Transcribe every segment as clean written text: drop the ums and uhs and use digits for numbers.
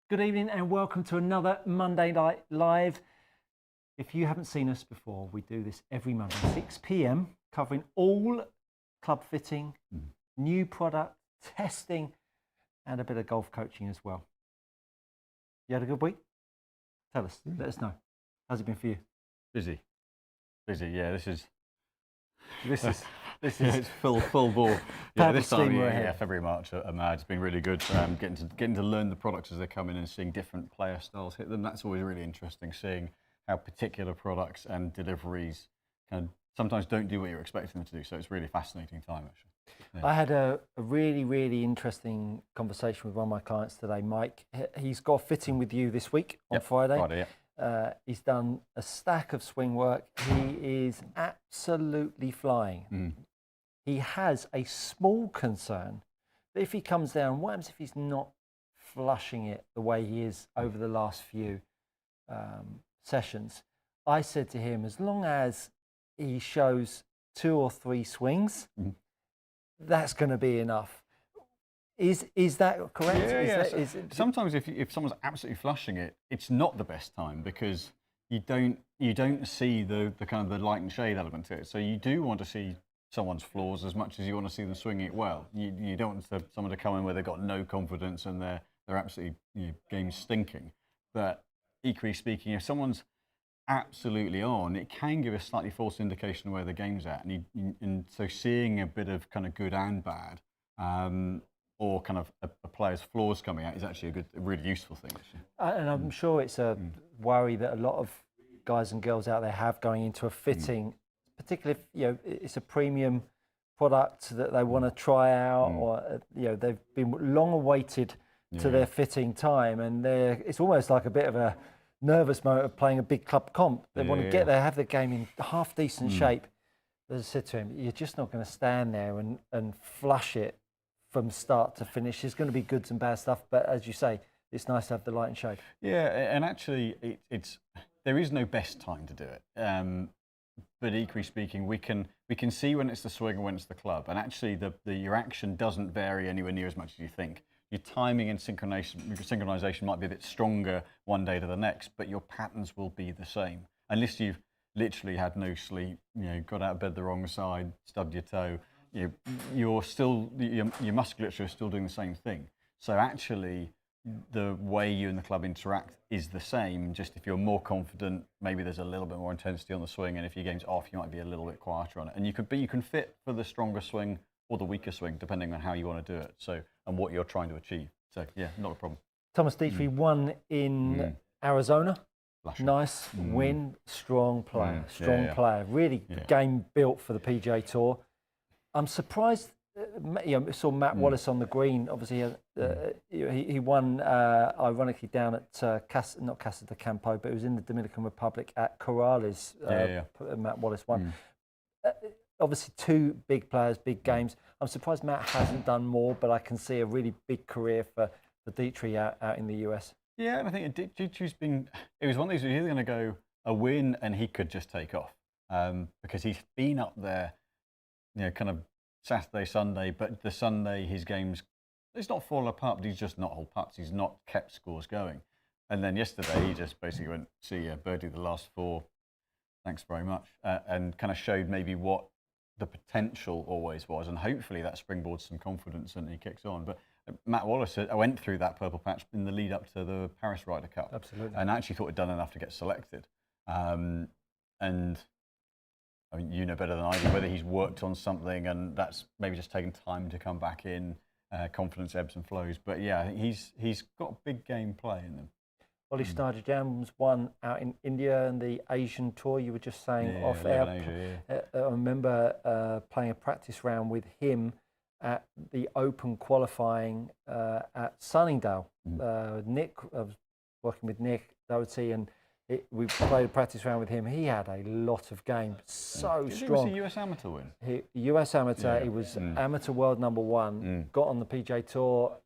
Good evening and welcome to another Monday Night Live. If you haven't seen us before, we do this every Monday, 6 p.m, covering all club fitting, new product, testing, and a bit of golf coaching as well. You had a good week? Tell us, let us know. How's it been for you? Busy. Yeah, this is it's full ball. Yeah, this time of year, February, March are mad. It's been really good. Getting to learn the products as they come in and seeing different player styles hit them. That's always really interesting. Seeing how particular products and deliveries kind of sometimes don't do what you're expecting them to do. So it's really fascinating time actually. Yeah. I had a really interesting conversation with one of my clients today, Mike. He's got a fitting with you this week on Friday. Yeah. He's done a stack of swing work. He is absolutely flying. He has a small concern that if he comes down, what happens if he's not flushing it the way he is over the last few sessions? I said to him, as long as he shows 2 or 3 swings, that's going to be enough. Is that correct? Yeah. Sometimes if someone's absolutely flushing it, it's not the best time because you don't see the kind of the light and shade element to it. So you do want to see someone's flaws as much as you want to see them swinging it well. You don't want someone to come in where they've got no confidence and they're absolutely game stinking. But equally speaking, if someone's absolutely on, it can give a slightly false indication of where the game's at. And so seeing a bit of kind of good and bad, or kind of a player's flaws coming out is actually a really useful thing. And I'm sure it's a worry that a lot of guys and girls out there have going into a fitting, particularly if it's a premium product that they want to try out, or they've been long awaited to their fitting time, and it's almost like a bit of a nervous moment of playing a big club comp. They want to get there, have the game in half decent shape. As I said to him, you're just not going to stand there and flush it from start to finish. There's going to be goods and bad stuff, but as you say, it's nice to have the light and shade. Yeah, and actually, there is no best time to do it. But equally speaking, we can see when it's the swing and when it's the club, and actually, your action doesn't vary anywhere near as much as you think. Your timing and synchronization might be a bit stronger one day to the next, but your patterns will be the same, unless you've literally had no sleep, got out of bed the wrong side, stubbed your toe. You're still, your musculature is still doing the same thing. So actually, the way you and the club interact is the same. Just if you're more confident, maybe there's a little bit more intensity on the swing, and if your game's off, you might be a little bit quieter on it. And you can fit for the stronger swing or the weaker swing, depending on how you want to do it. So and what you're trying to achieve. So yeah, not a problem. Thomas Dietrich won in Arizona. Nice win, strong player, player. Really game built for the PGA Tour. I'm surprised. Saw Matt Wallace on the green. Obviously, he won ironically down at not Casa de Campo, but it was in the Dominican Republic at Corrales. Matt Wallace won. Obviously, 2 big players, big games. I'm surprised Matt hasn't done more, but I can see a really big career for Dietrich out in the US. Yeah, and I think Dietrich's been. It was one of these. He's either going to go a win, and he could just take off because he's been up there. Kind of Saturday, Sunday, but the Sunday his game's, it's not fallen apart, but he's just not hole putts. He's not kept scores going. And then yesterday he just basically went, see ya, birdie the last 4, thanks very much, and kind of showed maybe what the potential always was, and hopefully that springboards some confidence and he kicks on. But Matt Wallace, I went through that purple patch in the lead up to the Paris Ryder Cup. Absolutely. And actually thought he'd done enough to get selected. And I mean, you know better than I do whether he's worked on something and that's maybe just taken time to come back in, confidence ebbs and flows. But yeah, I think he's got big game play in them. Ollie Snyder-Jams won out in India and the Asian Tour. You were just saying off air. Asia, I remember playing a practice round with him at the Open qualifying at Sunningdale. Nick, I was working with Nick Doherty, and we played a practice round with him. He had a lot of game, so strong. He was a US amateur win. US amateur. He was amateur world #1. Got on the PGA Tour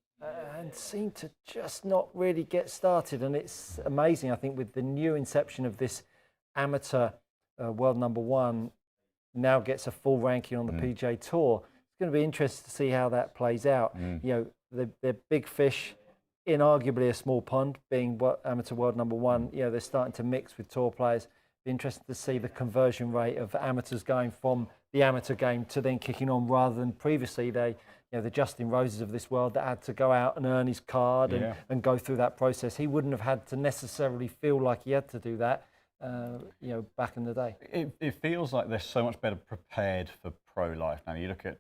and seemed to just not really get started. And it's amazing, I think, with the new inception of this amateur world #1, now gets a full ranking on the PGA Tour. It's going to be interesting to see how that plays out. They're big fish inarguably a small pond, being amateur world #1. You know, they're starting to mix with tour players. Be interested to see the conversion rate of amateurs going from the amateur game to then kicking on, rather than previously they, you know, the Justin Roses of this world that had to go out and earn his card and go through that process. He wouldn't have had to necessarily feel like he had to do that, you know, back in the day. It feels like they're so much better prepared for pro life now. You look at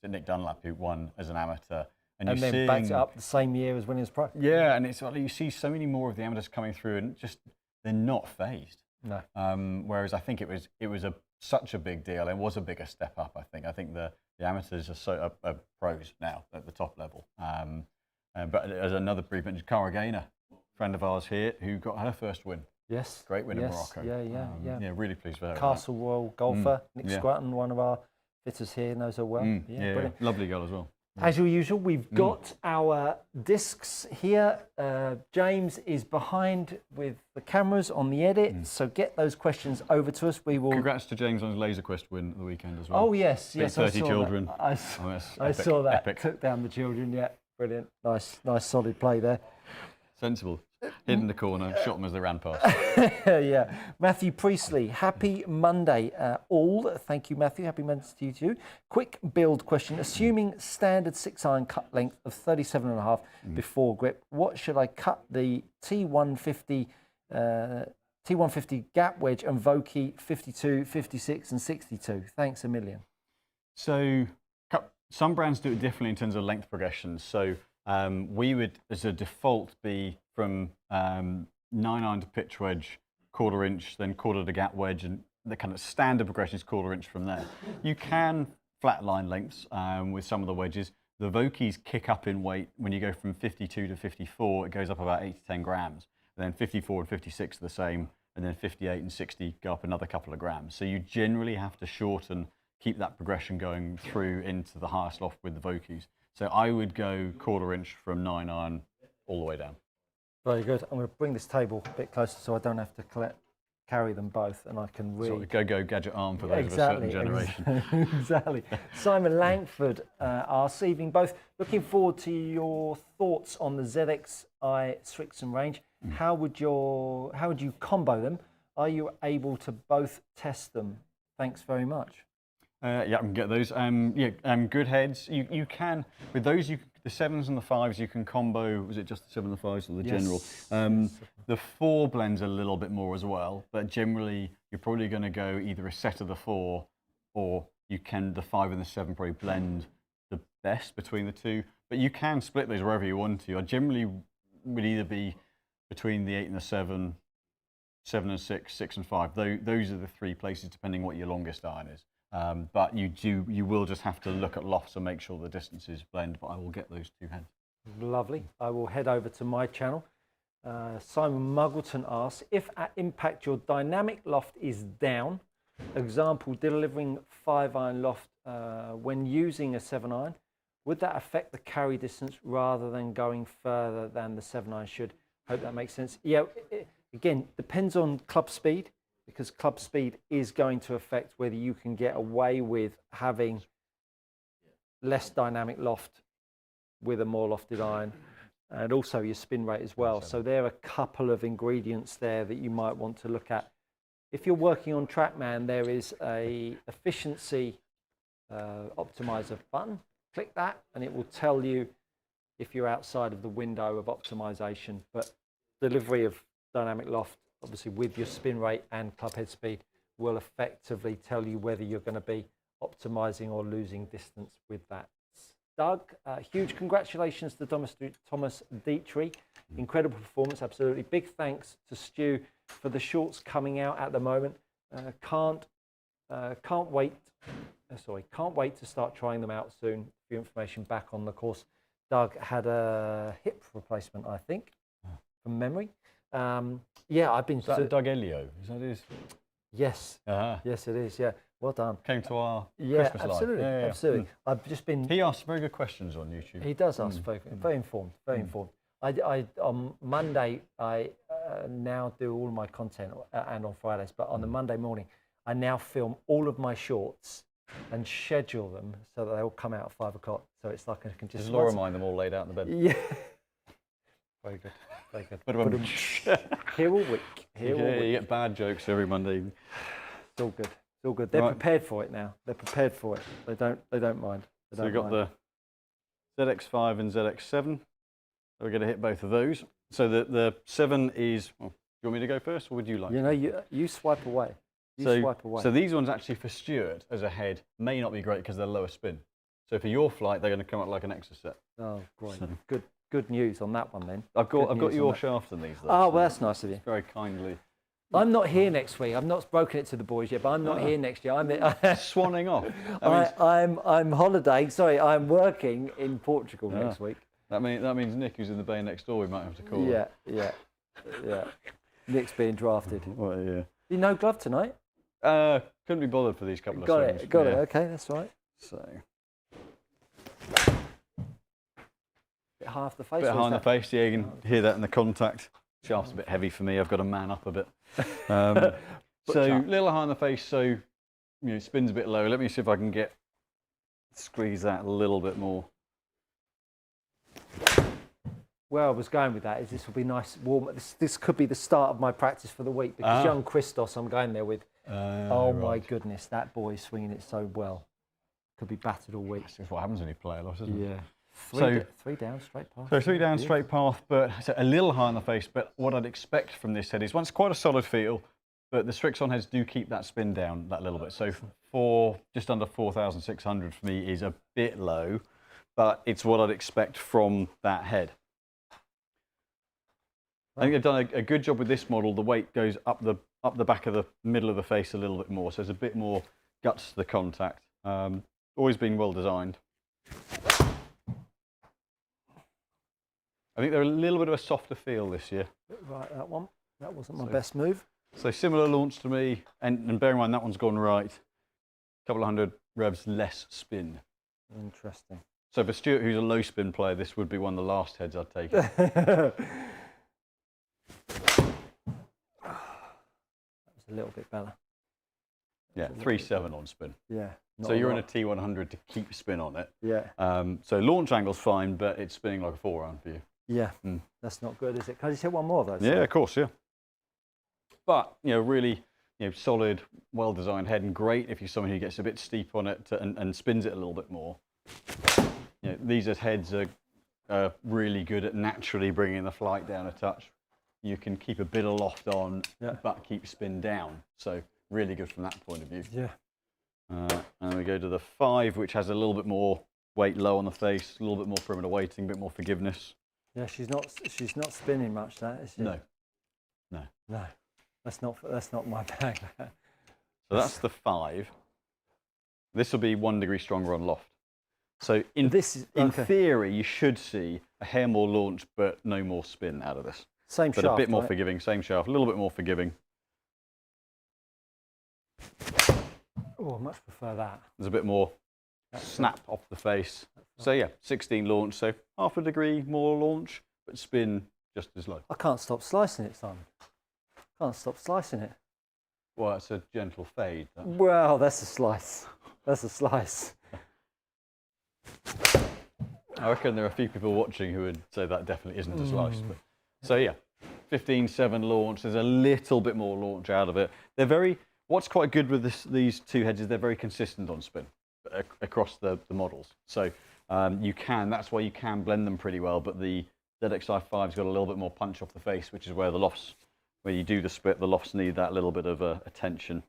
Nick Dunlap, who won as an amateur, and then seeing, backed it up the same year as winning as pro. Yeah, and it's like you see so many more of the amateurs coming through, and just they're not phased. No. Whereas I think it was such a big deal. It was a bigger step up. I think the amateurs are pros now at the top level. But as another brief mention, Cara Gaynor, friend of ours here, who got her first win. Yes. Great win in Morocco. Yeah. Really pleased with her. Castle Royal golfer, Nick Scratton, one of our fitters here, knows her well. Yeah, lovely girl as well. As usual, we've got our discs here. James is behind with the cameras on the edit, so get those questions over to us. We will. Congrats to James on his Laser Quest win at the weekend as well. Oh yes, Beat 30 children. I saw that. Epic. Took down the children. Yeah, brilliant. Nice, solid play there. Sensible. Hid in the corner, shot them as they ran past. Yeah. Matthew Priestley, happy Monday all. Thank you, Matthew. Happy Monday to you too. Quick build question. Assuming standard 6-iron cut length of 37.5 before grip, what should I cut the T150 gap wedge and Vokey 52, 56 and 62? Thanks a million. So some brands do it differently in terms of length progression. So we would, as a default, be from 9-iron to pitch wedge, 1/4 inch, then 1/4 to gap wedge, and the kind of standard progression is 1/4 inch from there. You can flat line lengths with some of the wedges. The Vokeys kick up in weight when you go from 52 to 54. It goes up about 8 to 10 grams. And then 54 and 56 are the same, and then 58 and 60 go up another couple of grams. So you generally have to shorten, keep that progression going through into the highest loft with the Vokeys. So I would go 1/4 inch from 9-iron all the way down. Very good. I'm going to bring this table a bit closer so I don't have to carry them both, and I can read. Sort of go gadget arm for those of a certain generation. Exactly. Simon Langford, asks, evening both. Looking forward to your thoughts on the ZXi Srixon range. How would you combo them? Are you able to both test them? Thanks very much. Yeah, I can get those. Good heads. You can, with those, the 7s and the 5s, you can combo, was it just the 7 and the 5s or the general? The 4 blends a little bit more as well, but generally you're probably going to go either a set of the 4, or the 5 and the 7 probably blend the best between the two. But you can split those wherever you want to. I generally would either be between the 8 and the 7, 7 and 6, 6 and 5. Those are the 3 places, depending what your longest iron is. But you will just have to look at lofts and make sure the distances blend, but I will get those 2 heads. Lovely. I will head over to my channel. Simon Muggleton asks, if at impact your dynamic loft is down, example, delivering 5-iron loft when using a 7-iron, would that affect the carry distance rather than going further than the 7-iron should? Hope that makes sense. Yeah, again, depends on club speed, because club speed is going to affect whether you can get away with having less dynamic loft with a more lofted iron, and also your spin rate as well. So there are a couple of ingredients there that you might want to look at. If you're working on TrackMan, there is a efficiency optimizer button. Click that and it will tell you if you're outside of the window of optimization. But delivery of dynamic loft, obviously with your spin rate and club head speed, will effectively tell you whether you're going to be optimizing or losing distance with that. Doug, huge congratulations to Thomas Dietrich. Incredible performance, absolutely. Big thanks to Stu for the shorts coming out at the moment. Can't wait to start trying them out soon. A few information back on the course. Doug had a hip replacement, I think, from memory. Yeah, I've been. Is that Doug Elio? Is that his? Yes. Yes, it is. Yeah. Well done. Came to our Christmas live. Yeah, absolutely. I've just been. He asks very good questions on YouTube. He does ask very informed, very informed. I on Monday I now do all my content, and on Fridays, but on the Monday morning I now film all of my shorts and schedule them so that they all come out at 5 o'clock. So it's like I can just. Does Laura mind them all laid out in the bed? Yeah. Very good. Very good. But Here all week. Here all yeah, week. you get bad jokes every Monday evening. It's all good. It's all good. They're Right. prepared for it now. They're prepared for it. They don't mind. So we've got the ZX5 and ZX7. So we're going to hit both of those. So the 7 is, well, do you want me to go first or would you like? You know, you swipe away. Swipe away. So these ones actually for Stuart as a head may not be great because they're lower spin. So for your flight, they're going to come out like an extra set. Oh, great. So. Good news on that one then. I've got your shaft in these though. Oh, so well, that's nice of you. Very kindly. I'm not here next week. I've not broken it to the boys yet, but I'm not here next year. I'm Swanning off. I'm holidaying. Sorry, I'm working in Portugal next week. That means Nick, who's in the bay next door, we might have to call. Yeah. Nick's being drafted. Well, yeah. You no glove tonight? Couldn't be bothered for these couple of swings. Got it. Okay, that's right. So. Bit high off the face. Bit high on the face, yeah, you can hear that in the contact. Shaft's a bit heavy for me, I've got to man up a bit. So a little high on the face, so spins a bit low. Let me see if I can squeeze that a little bit more. Where I was going with that is this will be nice, warm. This could be the start of my practice for the week because young Christos I'm going there with. Oh my goodness, that boy is swinging it so well. Could be battered all week. That's what happens when you play a lot, isn't it? Yeah. Three down, straight path. So 3 down, straight path, but so a little high on the face. But what I'd expect from this head is it's quite a solid feel, but the Srixon heads do keep that spin down that little bit. So just under 4,600 for me is a bit low, but it's what I'd expect from that head. I think they've done a good job with this model. The weight goes up the back of the middle of the face a little bit more, so there's a bit more guts to the contact. Always been well designed. I think they're a little bit of a softer feel this year. Right, that one. That wasn't my best move. So similar launch to me, and bear in mind that one's gone right. A couple of hundred revs less spin. Interesting. So for Stuart, who's a low spin player, this would be one of the last heads I'd take. That was a little bit better. Yeah, 3.7 on spin. Yeah. So you're in a T100 to keep spin on it. Yeah. So launch angle's fine, but it's spinning like a 4-iron for you. Yeah. That's not good, is it? Can I just hit one more of those? Yeah, of course, yeah. But really, solid, well-designed head, and great if you're someone who gets a bit steep on it and spins it a little bit more. These heads are really good at naturally bringing the flight down a touch. You can keep a bit of loft on, but keep spin down. So really good from that point of view. Yeah. And we go to the 5, which has a little bit more weight low on the face, a little bit more perimeter weighting, a bit more forgiveness. Yeah, she's not spinning much, that is she? No. That's not my bag. So that's the 5. This will be 1 degree stronger on loft. So in theory, you should see a hair more launch, but no more spin out of this. Same shaft, but a bit more forgiving, same shaft, a little bit more forgiving. Oh, I much prefer that. There's a bit more snap off the face. So yeah, 16 launch, so half a degree more launch, but spin just as low. I can't stop slicing it, Simon. Can't stop slicing it. Well, it's a gentle fade. Well, that's a slice. That's a slice. I reckon there are a few people watching who would say that definitely isn't a slice. But, so yeah, 15.7 launch. There's a little bit more launch out of it. What's quite good with these two heads is they're very consistent on spin across the models. So that's why you can blend them pretty well. But the ZX5's got a little bit more punch off the face, which is where the lofts, where you do the split, the lofts need that little bit of attention.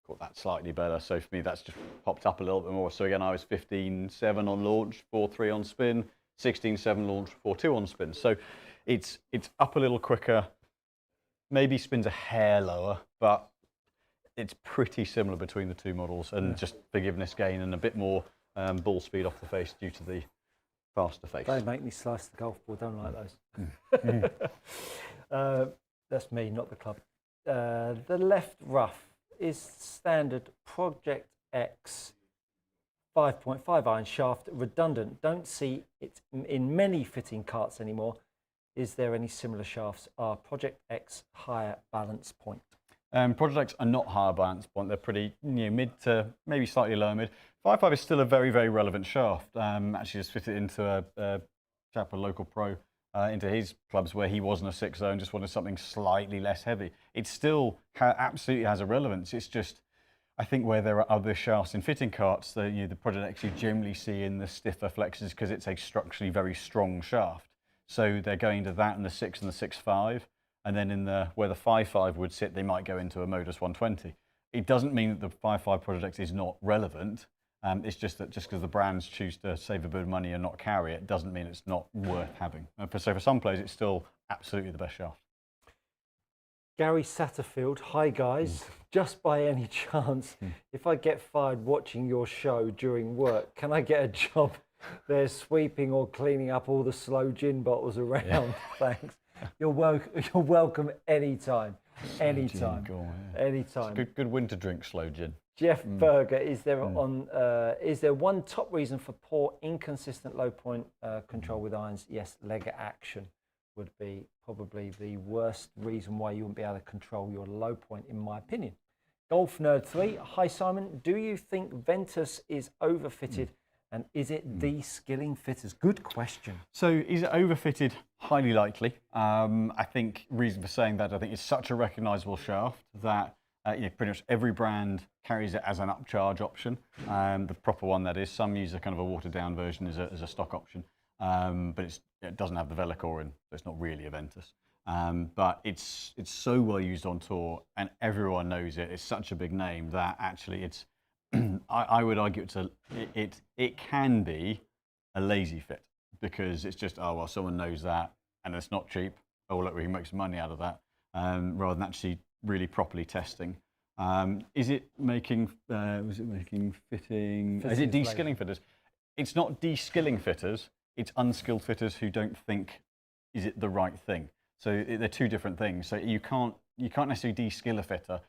Got that slightly better. So for me, that's just popped up a little bit more. So again, I was 15.7 on launch, 4.3 on spin, 16.7 launch, 4.2 on spin. So it's up a little quicker. Maybe spins a hair lower, but it's pretty similar between the two models, and just forgiveness gain and a bit more ball speed off the face due to the faster face. They make me slice the golf ball. Don't like those. That's me, not the club. The left rough is standard Project X 5.5 iron shaft, redundant. Don't see it in many fitting carts anymore. Is there any similar shafts? Are Project X higher balance point? Project X are not higher balance point. They're pretty mid to maybe slightly lower mid. 5.5 is still a very, very relevant shaft. Actually, just fitted into a chap, a local pro, into his clubs where he wasn't a 6-0 just wanted something slightly less heavy. It still absolutely has a relevance. It's just, I think where there are other shafts in fitting carts, the projects you generally see in the stiffer flexes because it's a structurally very strong shaft. So they're going to that in the 6 and the 6.5, and then in the where the 5.5 would sit, they might go into a Modus 120. It doesn't mean that the 5.5 project is not relevant. It's just that just because the brands choose to save a bit of money and not carry it doesn't mean it's not worth having. So for some players, it's still absolutely the best shaft. Gary Satterfield, hi guys. Just by any chance, if I get fired watching your show during work, can I get a job there sweeping or cleaning up all the slow gin bottles around? Yeah. Thanks. You're welcome anytime. Anytime. Anytime. It's a good winter drink, slow gin. Jeff Berger, is there one top reason for poor, inconsistent low point control with irons? Yes, leg action would be probably the worst reason why you wouldn't be able to control your low point, in my opinion. Golf Nerd 3, hi Simon, do you think Ventus is overfitted and is it de-skilling fitters? Good question. So is it overfitted? Highly likely. I think reason for saying that, I think it's such a recognisable shaft that pretty much every brand carries it as an upcharge option. The proper one, that is. Some use a kind of a watered down version as a stock option, but it doesn't have the Velocor in, so it's not really a Ventus. But it's so well used on tour, and everyone knows it. It's such a big name that actually it's. I would argue it can be a lazy fit because it's just, oh well, someone knows that and it's not cheap. Oh look, we can make some money out of that, rather than actually really properly testing. Is it making? Was it making fitting? Is it de-skilling fitters? It's not de-skilling fitters. It's unskilled fitters who don't think, is it the right thing? So they're two different things. So you can't necessarily de-skill a fitter.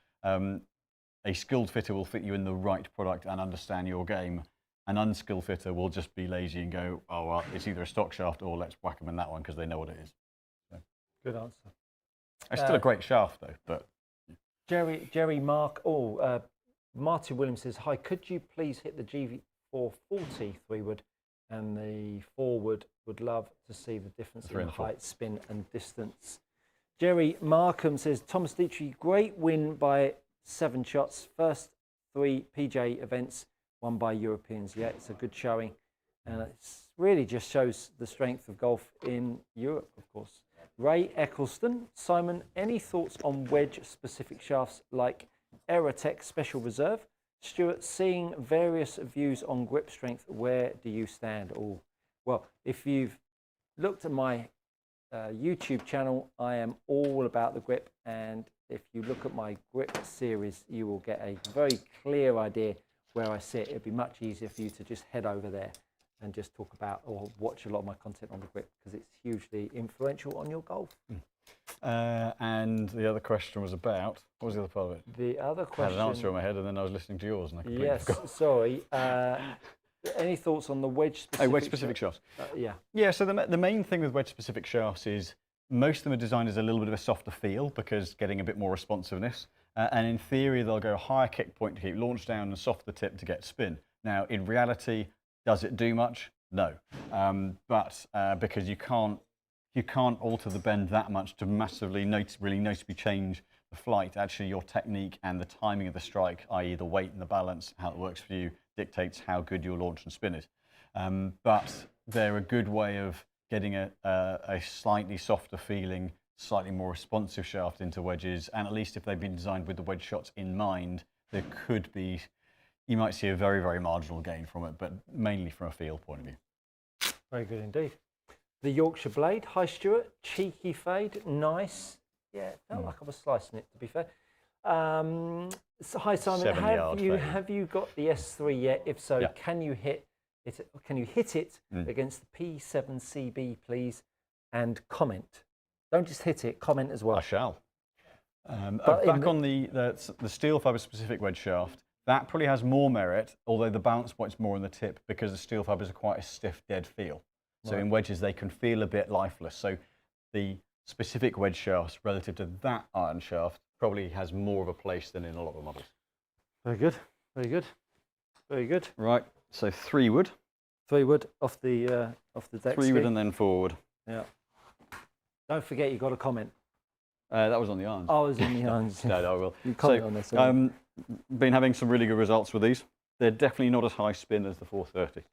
A skilled fitter will fit you in the right product and understand your game. An unskilled fitter will just be lazy and go, oh, well, it's either a stock shaft or let's whack them in that one because they know what it is. So. Good answer. It's still a great shaft, though. But Jerry Mark, Martin Williams says, hi, could you please hit the G440 3-wood and the 4-wood? Would love to see the difference in height, spin and distance. Jerry Markham says, Thomas Dietrich, great win by 7 shots. First 3 PJ events won by Europeans. Yeah, it's a good showing. And it really just shows the strength of golf in Europe, of course. Ray Eccleston, Simon, any thoughts on wedge-specific shafts like Aerotech Special Reserve? Stuart, seeing various views on grip strength, where do you stand? Oh, well, if you've looked at my YouTube channel, I am all about the grip, and if you look at my grip series, you will get a very clear idea where I sit. It'd be much easier for you to just head over there and just talk about or watch a lot of my content on the grip because it's hugely influential on your golf. And the other question was about, what was the other part of it? The other question... I had an answer in my head and then I was listening to yours and I completely forgot. Sorry. Any thoughts on the wedge-specific wedge-specific shafts? Yeah. Yeah, so the main thing with wedge-specific shafts is most of them are designed as a little bit of a softer feel because getting a bit more responsiveness. And in theory, they'll go higher kick point to keep launch down and softer tip to get spin. Now, in reality, does it do much? No. But because you can't alter the bend that much to massively really noticeably change the flight. Actually, your technique and the timing of the strike, i.e. the weight and the balance, how it works for you, dictates how good your launch and spin is. But they're a good way of getting a slightly softer feeling, slightly more responsive shaft into wedges, and at least if they've been designed with the wedge shots in mind, there could be, you might see a very, very marginal gain from it, but mainly from a feel point of view. Very good indeed. The Yorkshire Blade, hi Stuart, cheeky fade, nice. Yeah, it felt like I was slicing it, to be fair. So, hi Simon, have you got the S3 yet? If so, yeah. Can you hit it against the P7CB, please? And comment. Don't just hit it, comment as well. I shall. Back on the steel fibre specific wedge shaft, that probably has more merit, although the bounce point's more on the tip because the steel fibres are quite a stiff, dead feel. So in wedges, they can feel a bit lifeless. So the specific wedge shafts relative to that iron shaft probably has more of a place than in a lot of models. Very good, very good. Very good. Right, so 3 wood. 3 wood off the deck. 3 wood and then forward. Yeah. Don't forget you got a comment. That was on the irons. I was on the irons. No, I will. You comment on this. Been having some really good results with these. They're definitely not as high spin as the 430.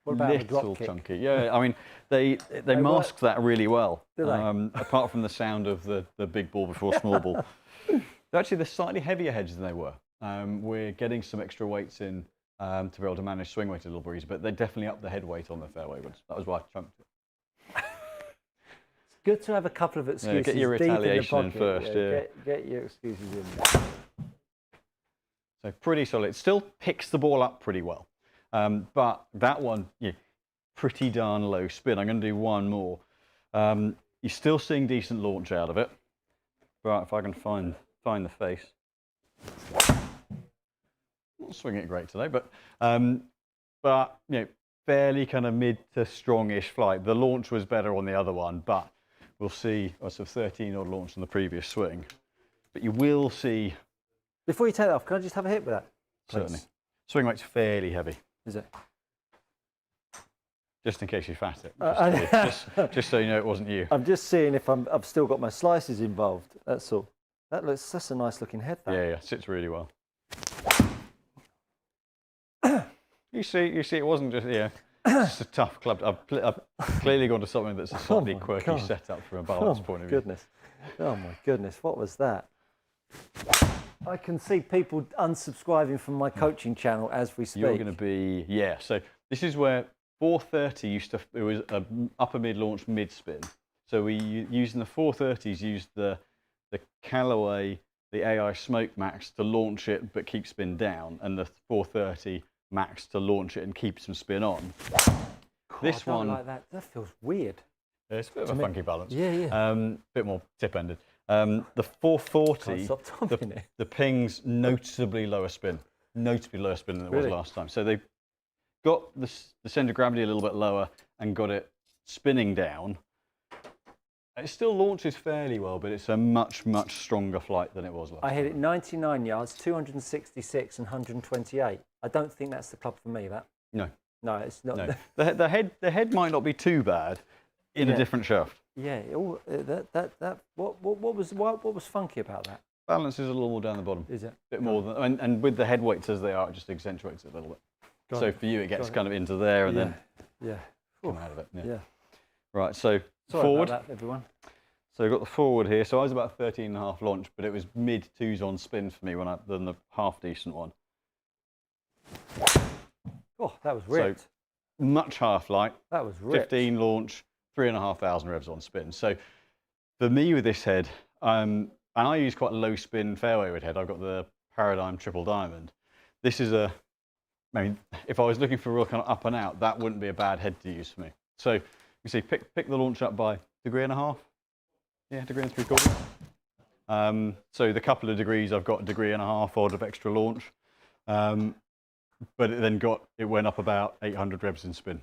What about the drop Little kick? chunky. Yeah, I mean, they mask that really well. Do they? Apart from the sound of the big ball before small ball. Actually, they're slightly heavier heads than they were. We're getting some extra weights in to be able to manage swing weight a little breeze, but they definitely up the head weight on the fairway woods. That was why I chunked it. It's good to have a couple of excuses. Yeah, get your deep retaliation in in the first. pocket. Yeah. Get your excuses in. So pretty solid. It still picks the ball up pretty well, but that one, yeah, pretty darn low spin. I'm going to do one more. You're still seeing decent launch out of it. Right, if I can find the face. Not swinging it great today, but you know, fairly kind of mid to strongish flight. The launch was better on the other one, but we'll see. I was 13 odd launch on the previous swing, but you will see. Before you take that off, can I just have a hit with that? Please? Certainly. Swing weight's fairly heavy. Is it? Just in case you fat it. Just so you know it wasn't you. I'm just seeing if I've still got my slices involved. That's all. That's a nice looking head. That. Yeah, sits really well. You see, it wasn't just just a tough club. I've clearly gone to something that's a slightly quirky setup from a balance point of view. Goodness. Oh my goodness, what was that? I can see people unsubscribing from my coaching channel as we speak. You're going to be, yeah. So this is where 430 it was a upper mid launch mid spin. So we using the 430s used the Callaway, the AI Smoke Max to launch it but keep spin down, and the 430 Max to launch it and keep some spin on. God, This I don't one, like that. That feels weird. it's a bit of a funky balance. Yeah, yeah. Bit more tip ended. The 440, Can't stop topping it. the ping's noticeably lower spin than it was Really? last time. So they've got the centre of gravity a little bit lower and got it spinning down. It still launches fairly well, but it's a much, much stronger flight than it was last time. I hit it 99 yards, 266 and 128. I don't think that's the club for me, that. No. No, it's not. No. The head might not be too bad in a different shaft. Yeah, what was funky about that? Balance is a little more down the bottom. Is it? A bit more than, and with the head weights as they are, it just accentuates it a little bit. So for you, it gets kind of into there and then come out of it. Yeah. Right, so Sorry forward. about that, everyone. So we've got the forward here. So I was about 13.5 launch, but it was mid twos on spin for me than the half decent one. Oh, that was ripped. So much higher flight. That was ripped. 15 launch, 3,500 revs on spin. So for me with this head, and I use quite a low spin fairway wood head. I've got the Paradigm Triple Diamond. This is I mean, if I was looking for a real kind of up and out, that wouldn't be a bad head to use for me. So you see, pick the launch up by 1.5 degrees. Yeah, 1.75 degrees. So the couple of degrees, I've got 1.5 degrees odd of extra launch. But it went up about 800 revs in spin.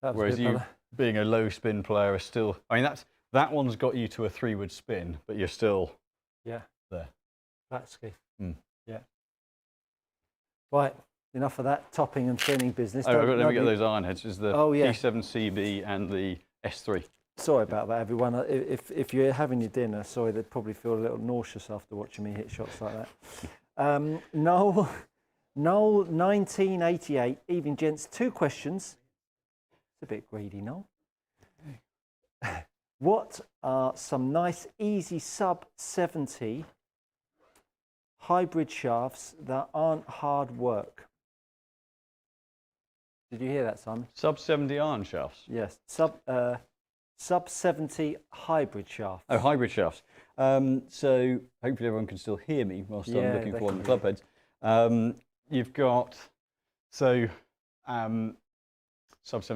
Whereas you, being a low spin player, are still. I mean, that one's got you to a 3-wood spin, but you're still there. That's good. Mm. Yeah. Right, enough of that topping and thinning business. Let me get those iron heads. There's the yeah. P7CB and the S3. Sorry about that, everyone. If you're having your dinner, sorry, they'd probably feel a little nauseous after watching me hit shots like that. Noel, 1988, evening gents, 2 questions. It's a bit greedy, Noel. What are some nice, easy sub-70 hybrid shafts that aren't hard work? Did you hear that, Simon? Sub-70 iron shafts? Yes, sub-70 hybrid shafts. Oh, hybrid shafts. So hopefully everyone can still hear me whilst I'm looking for one of the club heads. You've got, sub-70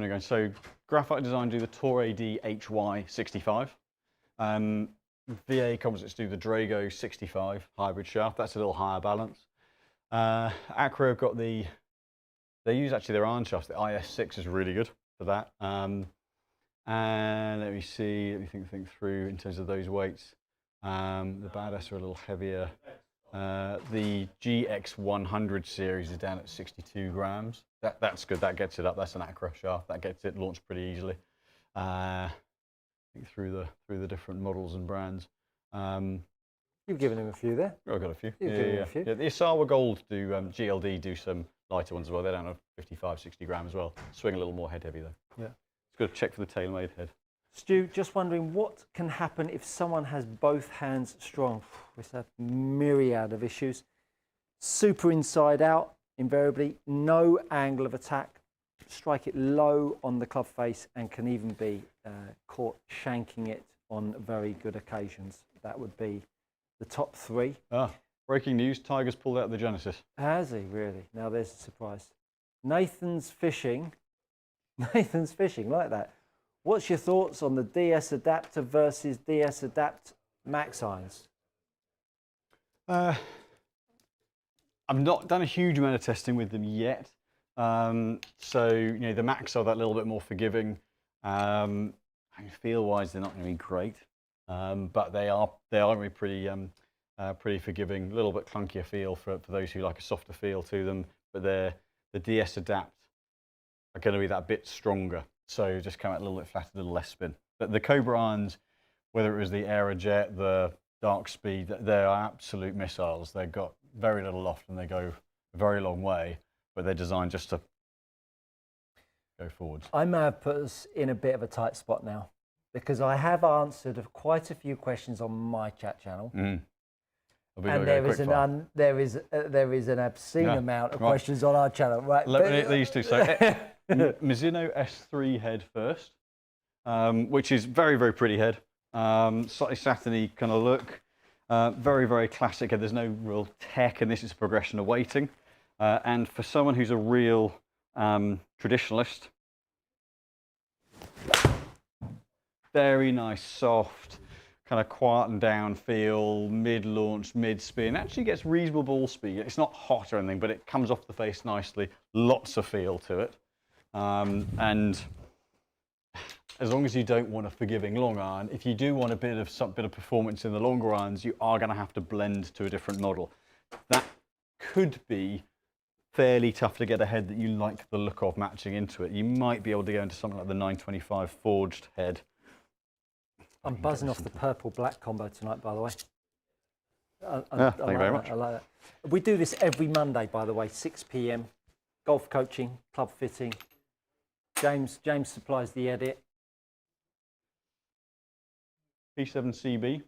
going. So Graphite Design do the Tour AD HY65. VA Composites do the Drago 65 hybrid shaft. That's a little higher balance. Acro have got they use actually their iron shafts. The IS6 is really good for that. And let me see, let me think through in terms of those weights. The badass are a little heavier. The GX100 series is down at 62 grams. That's good, that gets it up. That's an Acro shaft, that gets it launched pretty easily. Think through the different models and brands. You've given him a few there. I've got a few. You've given him a few. Yeah, the Isawa Gold do, GLD do some lighter ones as well. They're down at 55, 60 grams as well. Swing a little more head heavy though. Yeah. It's got to check for the tailor-made head. Stu, just wondering what can happen if someone has both hands strong? It's a myriad of issues. Super inside out, invariably, no angle of attack, strike it low on the club face, and can even be caught shanking it on very good occasions. That would be the top three. Breaking news, Tiger's pulled out of the Genesis. Has he really? Now there's a surprise. Nathan's fishing like that. What's your thoughts on the DS Adapter versus DS Adapt Max irons? I've not done a huge amount of testing with them yet. So, you know, the Max are that little bit more forgiving. Feel-wise, they're not going to be great, but they are going to be pretty forgiving. A little bit clunkier feel for those who like a softer feel to them. But the DS Adapt are going to be that bit stronger. So just come out a little bit flatter, a little less spin. But the Cobra irons, whether it was the Aerojet, the Dark Speed, they are absolute missiles. They've got very little loft and they go a very long way, but they're designed just to go forwards. I may have put us in a bit of a tight spot now because I have answered quite a few questions on my chat channel. And there is an obscene amount of questions on our channel. Right? Let me these two. So Mizuno S3 head first, which is very, very pretty head. Slightly Saturn-y kind of look. Very, very classic head. There's no real tech, and this is a progression of weighting. And for someone who's a real traditionalist, very nice, soft, kind of quietened down feel, mid-launch, mid-spin. Actually gets reasonable ball speed. It's not hot or anything, but it comes off the face nicely. Lots of feel to it. And as long as you don't want a forgiving long iron, if you do want a bit of performance in the longer irons, you are going to have to blend to a different model. That could be fairly tough to get a head that you like the look of matching into it. You might be able to go into something like the 925 forged head. I'm buzzing off the purple-black combo tonight, by the way. Thank you very much. I like that. We do this every Monday, by the way, 6 p.m. Golf coaching, club fitting. James supplies the edit. P7CB.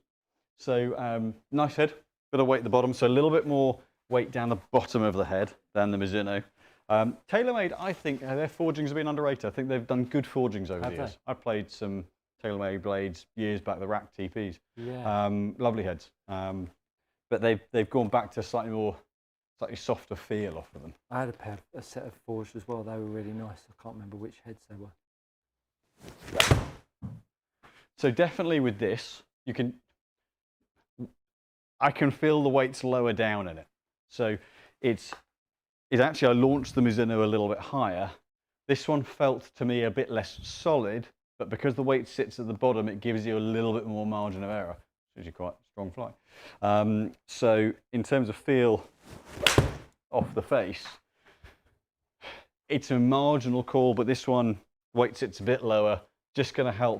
So nice head, bit of weight at the bottom, so a little bit more weight down the bottom of the head than the Mizuno. TaylorMade, I think their forgings have been underrated. I think they've done good forgings over the years. I played some TaylorMade blades years back, the rack TPs. Yeah. Lovely heads. But they've gone back to slightly softer feel off of them. I had a set of forged as well. They were really nice. I can't remember which heads they were. So definitely with this, I can feel the weights lower down in it. So it's actually, I launched the Mizuno a little bit higher. This one felt to me a bit less solid, but because the weight sits at the bottom, it gives you a little bit more margin of error, which is quite a strong fly. So in terms of feel off the face, it's a marginal call, but this one, weight sits a bit lower, just going to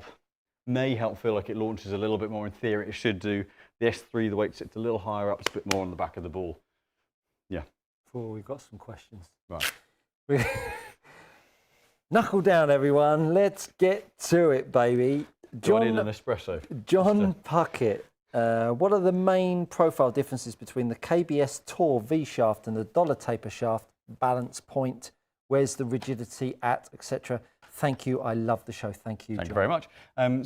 may help feel like it launches a little bit more. In theory, it should do. The S3, the weight sits a little higher up, it's a bit more on the back of the ball. Yeah. Before we've got some questions. Right. Knuckle down, everyone. Let's get to it, baby. John in an espresso. John Puckett. What are the main profile differences between the KBS Tour V shaft and the dollar taper shaft? Balance point. Where's the rigidity at, etc.? Thank you. I love the show. Thank you, John. Thank you very much.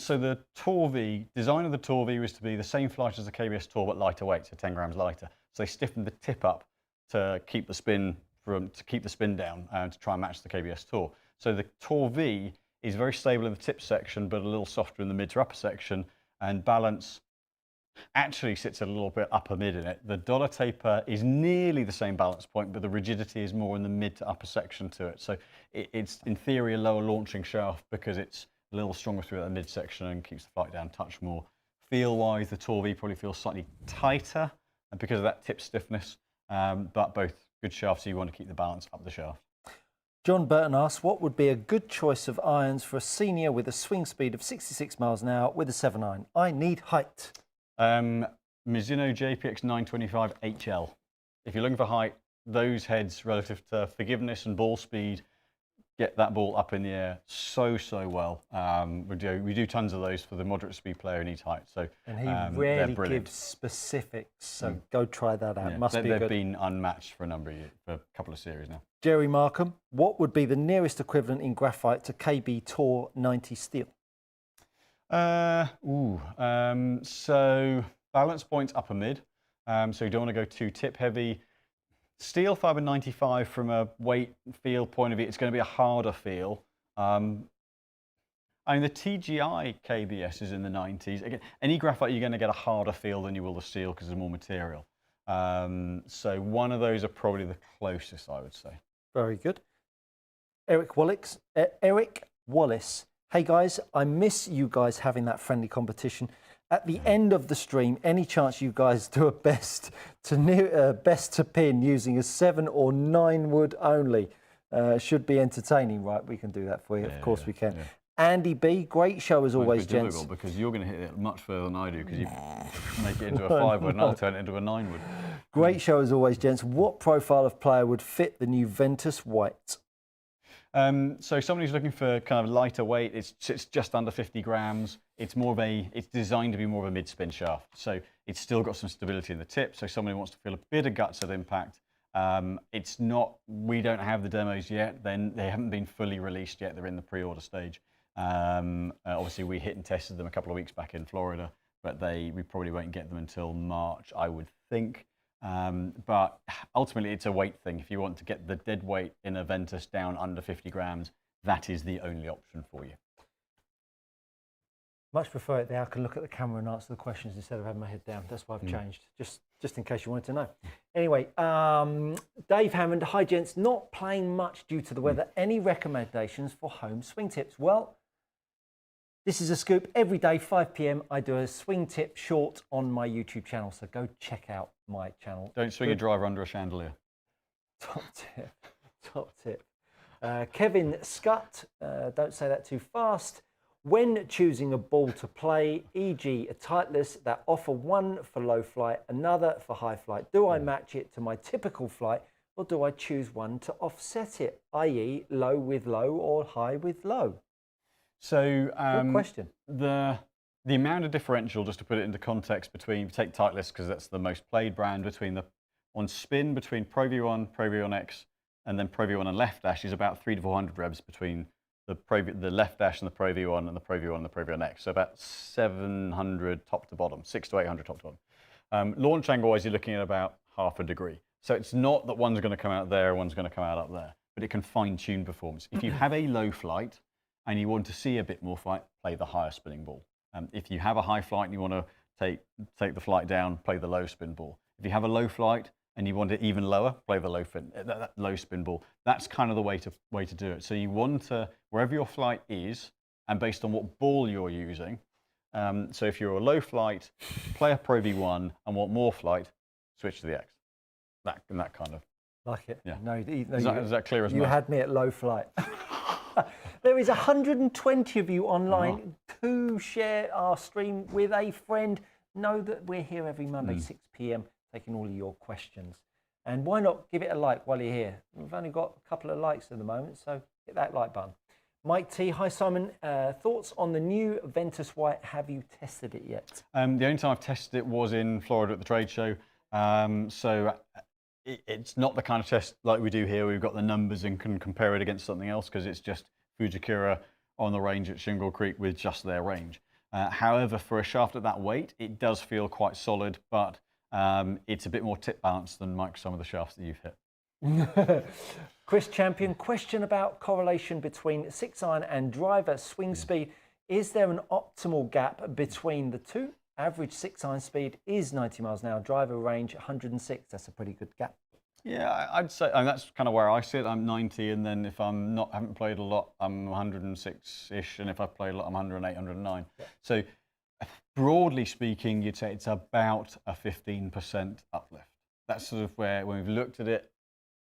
So the Tour V, design of the Tour V was to be the same flight as the KBS Tour, but lighter weight, so 10 grams lighter. So they stiffened the tip up to keep the spin down and to try and match the KBS Tour. So the Tour V is very stable in the tip section, but a little softer in the mid to upper section, and balance actually sits a little bit upper mid in it. The dollar taper is nearly the same balance point, but the rigidity is more in the mid to upper section to it. So it's in theory a lower launching shaft because it's a little stronger through that midsection and keeps the flight down a touch more. Feel-wise, the Torv probably feels slightly tighter because of that tip stiffness, but both good shafts, so you want to keep the balance up the shaft. John Burton asks, what would be a good choice of irons for a senior with a swing speed of 66 miles an hour with a 7-iron? I need height. Mizuno JPX 925 HL. If you're looking for height, those heads relative to forgiveness and ball speed get that ball up in the air so well. We do tons of those for the moderate speed player who needs height. So and he rarely gives specifics, so go try that out. Yeah, they've been unmatched for a number of years, for a couple of series now. Jerry Markham, what would be the nearest equivalent in graphite to KB Tour 90 steel? So balance points upper mid. So you don't want to go too tip heavy. Steel fiber 95 from a weight feel point of view, it's going to be a harder feel. I mean, the TGI KBS is in the 90s. Again, any graphite, you're going to get a harder feel than you will the steel because there's more material. So one of those are probably the closest, I would say. Very good. Eric Wallace. Hey guys, I miss you guys having that friendly competition. At the end of the stream, any chance you guys do a best to pin using a 7 or 9 wood only? Should be entertaining, right? We can do that for you. Of course we can. Yeah. Andy B, great show as always, gents. Difficult because you're going to hit it much further than I do because you make it into a 5 wood and I'll turn it into a 9 wood. Great show as always, gents. What profile of player would fit the new Ventus White? So someone who's looking for kind of lighter weight, it's just under 50 grams. It's designed to be more of a mid-spin shaft. So it's still got some stability in the tip. So someone who wants to feel a bit of guts at impact. We don't have the demos yet. Then they haven't been fully released yet. They're in the pre-order stage. Obviously we hit and tested them a couple of weeks back in Florida, but we probably won't get them until March, I would think. But ultimately it's a weight thing. If you want to get the dead weight in a Ventus down under 50 grams, that is the only option for you. Much prefer it there. I can look at the camera and answer the questions instead of having my head down. That's why I've changed, just in case you wanted to know. Anyway, Dave Hammond, hi gents, not playing much due to the weather. Any recommendations for home swing tips? Well, this is a scoop. Every day, 5 p.m, I do a swing tip short on my YouTube channel, so go check out my channel. Don't swing a driver under a chandelier. Top tip, top tip. Kevin Scutt, don't say that too fast. When choosing a ball to play, e.g. a Titleist that offer one for low flight, another for high flight, do I match it to my typical flight or do I choose one to offset it, i.e. low with low or high with low? So good question. The amount of differential, just to put it into context, between, take Titleist because that's the most played brand, on spin between Pro V1, Pro V1 X, and then Pro V1 and left dash is about 300 to 400 revs between the left dash and the Pro V1 and the Pro V1 and the Pro V1 X. So about 700 top to bottom, 600 to 800 top to bottom. Launch angle wise, you're looking at about half a degree. So it's not that one's going to come out there and one's going to come out up there, but it can fine tune performance. If you have a low flight and you want to see a bit more flight, play the higher spinning ball. If you have a high flight and you want to take the flight down, play the low spin ball. If you have a low flight and you want it even lower, play the low spin ball. That's kind of the way to do it. So you want to, wherever your flight is, and based on what ball you're using. So if you're a low flight, play a Pro V1 and want more flight, switch to the X. That kind of. Like it. Yeah. No, is that clear as you had me at low flight. There is 120 of you online to share our stream with a friend. Know that we're here every Monday, 6 p.m, taking all of your questions. And why not give it a like while you're here? We've only got a couple of likes at the moment, so hit that like button. Mike T, hi Simon. Thoughts on the new Ventus White? Have you tested it yet? The only time I've tested it was in Florida at the trade show. So it's not the kind of test like we do here. We've got the numbers and can compare it against something else because it's just Fujikura on the range at Shingle Creek with just their range. However, for a shaft at that weight, it does feel quite solid, but it's a bit more tip balanced than some of the shafts that you've hit. Chris Champion, question about correlation between 6-iron and driver swing speed. Is there an optimal gap between the two? Average 6-iron speed is 90 miles an hour, driver range 106. That's a pretty good gap. Yeah, I'd say, and that's kind of where I sit. I'm 90, and then if haven't played a lot, I'm 106-ish, and if I've played a lot, I'm 108, 109. Yeah. So broadly speaking, you'd say it's about a 15% uplift. That's sort of where, when we've looked at it,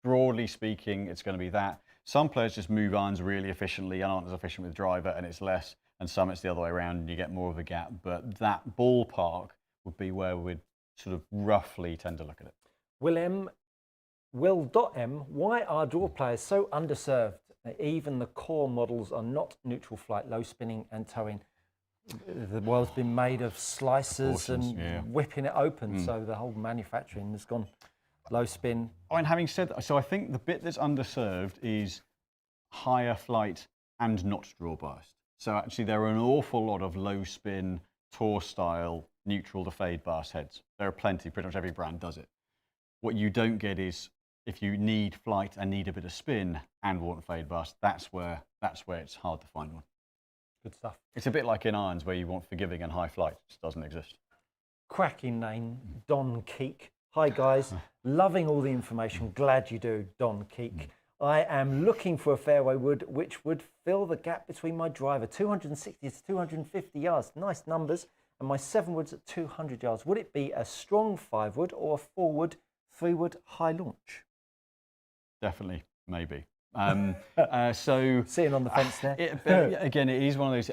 broadly speaking, it's going to be that. Some players just move irons really efficiently and aren't as efficient with driver, and it's less, and some it's the other way around, and you get more of a gap. But that ballpark would be where we'd sort of roughly tend to look at it. Will.M, why are draw players so underserved? Even the core models are not neutral flight, low spinning and towing. The world's been made of slicers and whipping it open, so the whole manufacturing has gone low spin. Oh, and having said that, so I think the bit that's underserved is higher flight and not draw biased. So actually there are an awful lot of low spin, tour style, neutral to fade bias heads. There are plenty, pretty much every brand does it. What you don't get is, if you need flight and need a bit of spin and want fade bias, that's where it's hard to find one. Good stuff. It's a bit like in irons where you want forgiving and high flight. It just doesn't exist. Cracking name, Don Keek. Hi guys, loving all the information. Glad you do, Don Keek. I am looking for a fairway wood which would fill the gap between my driver, 260 to 250 yards. Nice numbers. And my 7 woods at 200 yards. Would it be a strong 5 wood or a 4 wood, 3 wood high launch? Definitely, maybe. So sitting on the fence there. Again, it is one of those.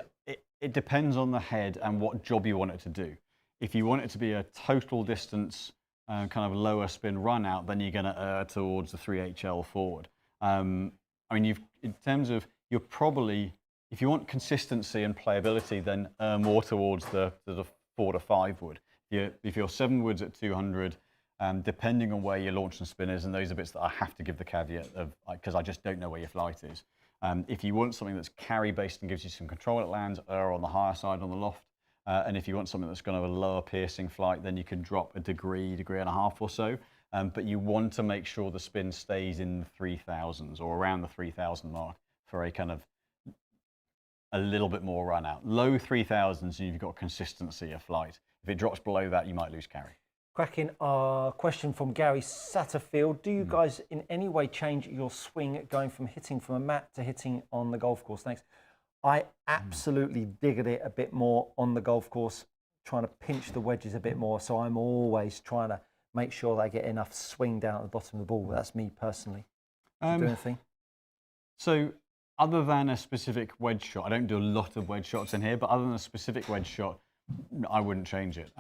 It depends on the head and what job you want it to do. If you want it to be a total distance, kind of lower spin run out, then you're going to err towards the 3HL forward. I mean, in terms of, you're probably, if you want consistency and playability, then more towards the 4 to 5 wood. If you're 7 woods at 200. Depending on where your launch and spin is, and those are bits that I have to give the caveat of, because I just don't know where your flight is. If you want something that's carry based and gives you some control at lands, on the higher side on the loft. And if you want something that's going to have a lower piercing flight, then you can drop a degree and a half or so. But you want to make sure the spin stays in the 3000s or around the 3000 mark for a kind of a little bit more run out. Low 3000s, and you've got consistency of flight. If it drops below that, you might lose carry. Cracking question from Gary Satterfield. Do you guys in any way change your swing going from hitting from a mat to hitting on the golf course? Thanks. I absolutely dig at it a bit more on the golf course, trying to pinch the wedges a bit more. So I'm always trying to make sure that I get enough swing down at the bottom of the ball. That's me personally. Do you do anything? So other than a specific wedge shot, I don't do a lot of wedge shots in here, but other than a specific wedge shot, I wouldn't change it.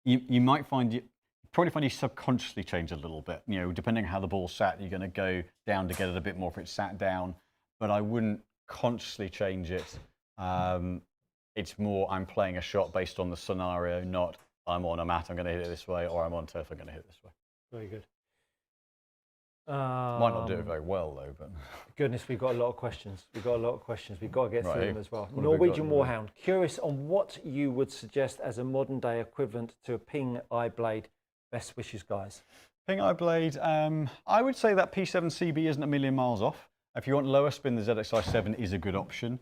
You might probably find you subconsciously change a little bit. Depending on how the ball's sat, you're going to go down to get it a bit more if it's sat down. But I wouldn't consciously change it. It's more I'm playing a shot based on the scenario, not I'm on a mat, I'm going to hit it this way, or I'm on turf, I'm going to hit it this way. Very good. Might not do it very well though, but goodness, we've got a lot of questions. We've got to get through them as well. Norwegian Warhound, curious on what you would suggest as a modern day equivalent to a Ping Eye Blade. Best wishes, guys. Ping Eye Blade, I would say that P7 CB isn't a million miles off. If you want lower spin, the ZXi7 is a good option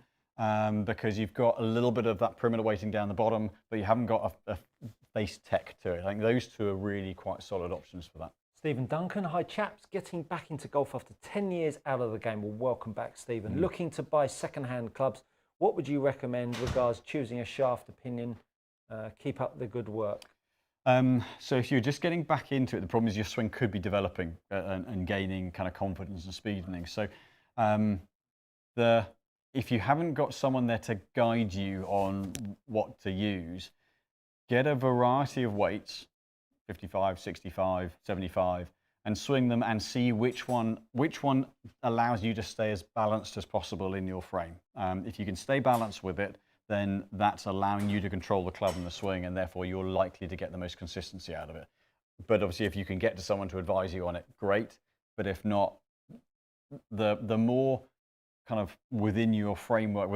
because you've got a little bit of that perimeter weighting down the bottom, but you haven't got a face tech to it. I think those two are really quite solid options for that. Stephen Duncan, hi chaps, getting back into golf after 10 years out of the game. Well, welcome back, Stephen. Looking to buy second-hand clubs. What would you recommend regards choosing a shaft opinion? Keep up the good work. So if you're just getting back into it, the problem is your swing could be developing and gaining kind of confidence and speeding. So if you haven't got someone there to guide you on what to use, get a variety of weights, 55, 65, 75, and swing them and see which one allows you to stay as balanced as possible in your frame. If you can stay balanced with it, then that's allowing you to control the club and the swing, and therefore you're likely to get the most consistency out of it. But obviously, if you can get to someone to advise you on it, great. But if not, the more kind of within your framework,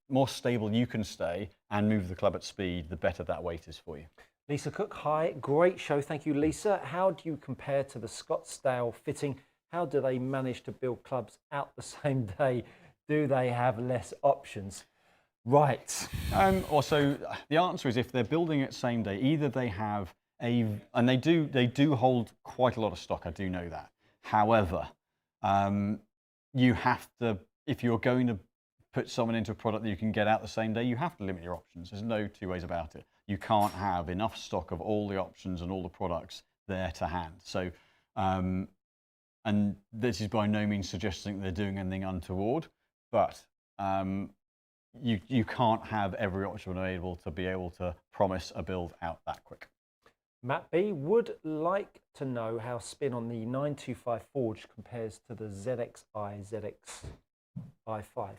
more stable you can stay and move the club at speed, the better that weight is for you. Lisa Cook, hi, great show. Thank you, Lisa. How do you compare to the Scottsdale fitting? How do they manage to build clubs out the same day? Do they have less options? Right. Also, the answer is if they're building it same day, either they have and they do hold quite a lot of stock. I do know that. However, you have to, if you're going to put someone into a product that you can get out the same day, you have to limit your options. There's no two ways about it. You can't have enough stock of all the options and all the products there to hand. So, and this is by no means suggesting they're doing anything untoward, but you can't have every option available to be able to promise a build out that quick. Matt B would like to know how spin on the 925 Forge compares to the ZXi ZX i5.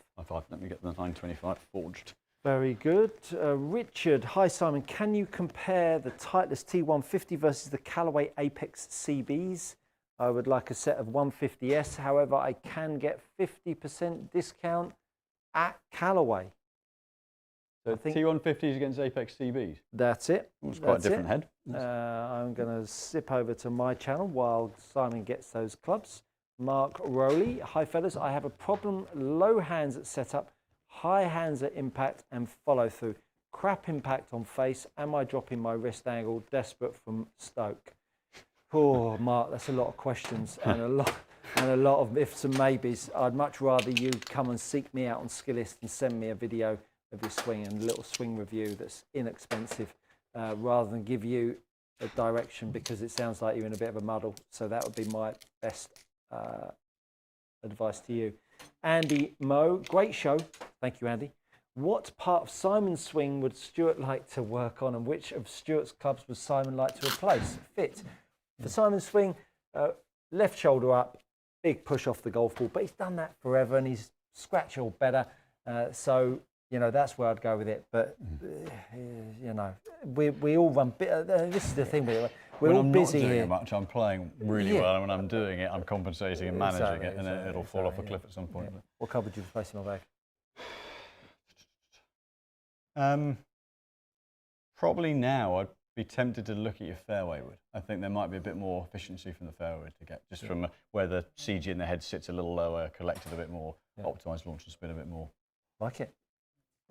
Let me get the 925 forged. Very good. Richard, hi Simon, can you compare the Titleist T150 versus the Callaway Apex CBs? I would like a set of 150S, however I can get 50% discount at Callaway. So T150s against Apex CBs? That's it. It's quite a different head. I'm going to zip over to my channel while Simon gets those clubs. Mark Rowley, hi fellas, I have a problem, low hands at setup, high hands at impact and follow through. Crap impact on face, am I dropping my wrist angle? Desperate from Stoke. Oh, Mark, that's a lot of questions and a lot of ifs and maybes. I'd much rather you come and seek me out on Skillist and send me a video of your swing and a little swing review that's inexpensive, rather than give you a direction, because it sounds like you're in a bit of a muddle. So that would be my best advice to you. Andy Moe, great show. Thank you, Andy. What part of Simon's swing would Stuart like to work on, and which of Stuart's clubs would Simon like to replace? Fit. For Simon's swing, left shoulder up, big push off the golf ball, but he's done that forever and he's scratch all better. So, you know, that's where I'd go with it. But, you know, we all run, this is the thing, we're all busy here. When I'm not doing it much, I'm playing really well, and when I'm doing it, I'm compensating and managing it, and then it'll fall off a cliff at some point. Yeah. What club would you replace in my bag? Probably now I'd be tempted to look at your fairway wood. I think there might be a bit more efficiency from the fairway wood to get, just from where the CG in the head sits a little lower, collected a bit more, optimised launch and spin a bit more. Like it.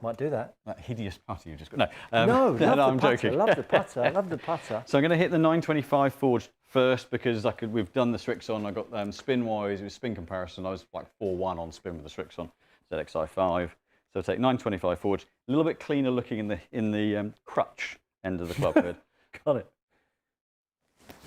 Might do that. That hideous putter you just got. No, I'm joking. I love the putter. I love the putter. So I'm going to hit the 925 Forge first, because we've done the Srixon. I got spin-wise, it was spin comparison. I was like 4-1 on spin with the Srixon ZX i5. So I take 925 Forge, a little bit cleaner looking in the crutch end of the club head. Got it.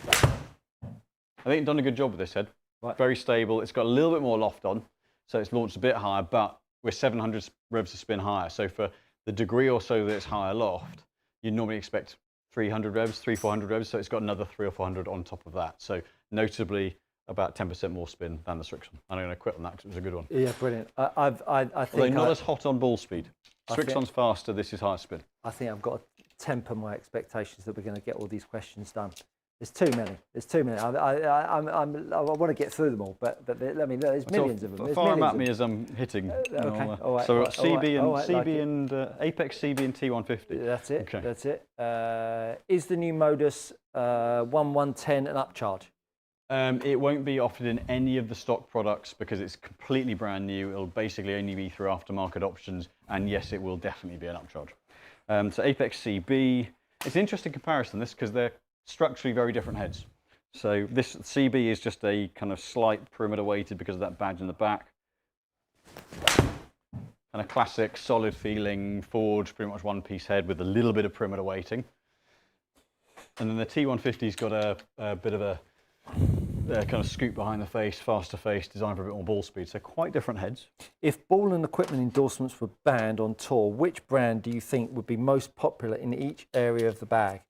I think you've done a good job with this head. Right. Very stable. It's got a little bit more loft on, so it's launched a bit higher, but we're 700 revs of spin higher. So for the degree or so that it's higher loft, you'd normally expect 300 revs, 300-400 revs. So it's got another 300 or 400 on top of that. So notably about 10% more spin than the Srixon. And I'm going to quit on that because it was a good one. Yeah, brilliant. I think although not as hot on ball speed. Srixon's faster. This is higher spin. I think I've got to temper my expectations that we're going to get all these questions done. There's too many. There's too many. I want to get through them all, but there's millions of them. Fire them at me as I'm hitting. Okay. All right. So we've got CB and Apex CB and T150. That's it. Okay. That's it. Is the new Modus 1110 an upcharge? It won't be offered in any of the stock products because it's completely brand new. It'll basically only be through aftermarket options, and yes, it will definitely be an upcharge. So Apex CB, it's an interesting comparison, this, because they're structurally very different heads. So this CB is just a kind of slight perimeter weighted because of that badge in the back. And a classic solid feeling Forge, pretty much one piece head with a little bit of perimeter weighting. And then the T150's got a bit of a kind of scoop behind the face, faster face, designed for a bit more ball speed. So quite different heads. If ball and equipment endorsements were banned on tour, which brand do you think would be most popular in each area of the bag?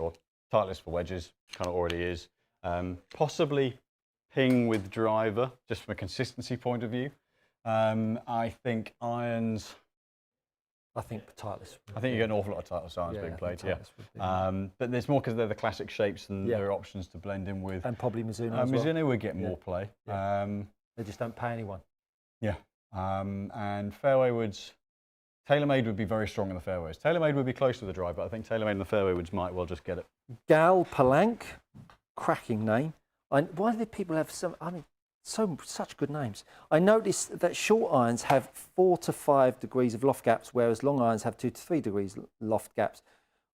Oh, Titleist for wedges, kind of already is. Possibly Ping with driver, just from a consistency point of view. I think irons. I think Titleist. I think you get an awful lot of Titleist irons being played. But there's more because they're the classic shapes and there are options to blend in with. And probably Mizuno as well. Mizuno would get more play. They just don't pay anyone. Yeah. And fairway woods. TaylorMade would be very strong in the fairways. TaylorMade would be close to the drive, but I think TaylorMade and the fairway woods might well just get it. Gal Palank, cracking name. Why do people have such good names? I noticed that short irons have 4 to 5 degrees of loft gaps, whereas long irons have 2 to 3 degrees loft gaps.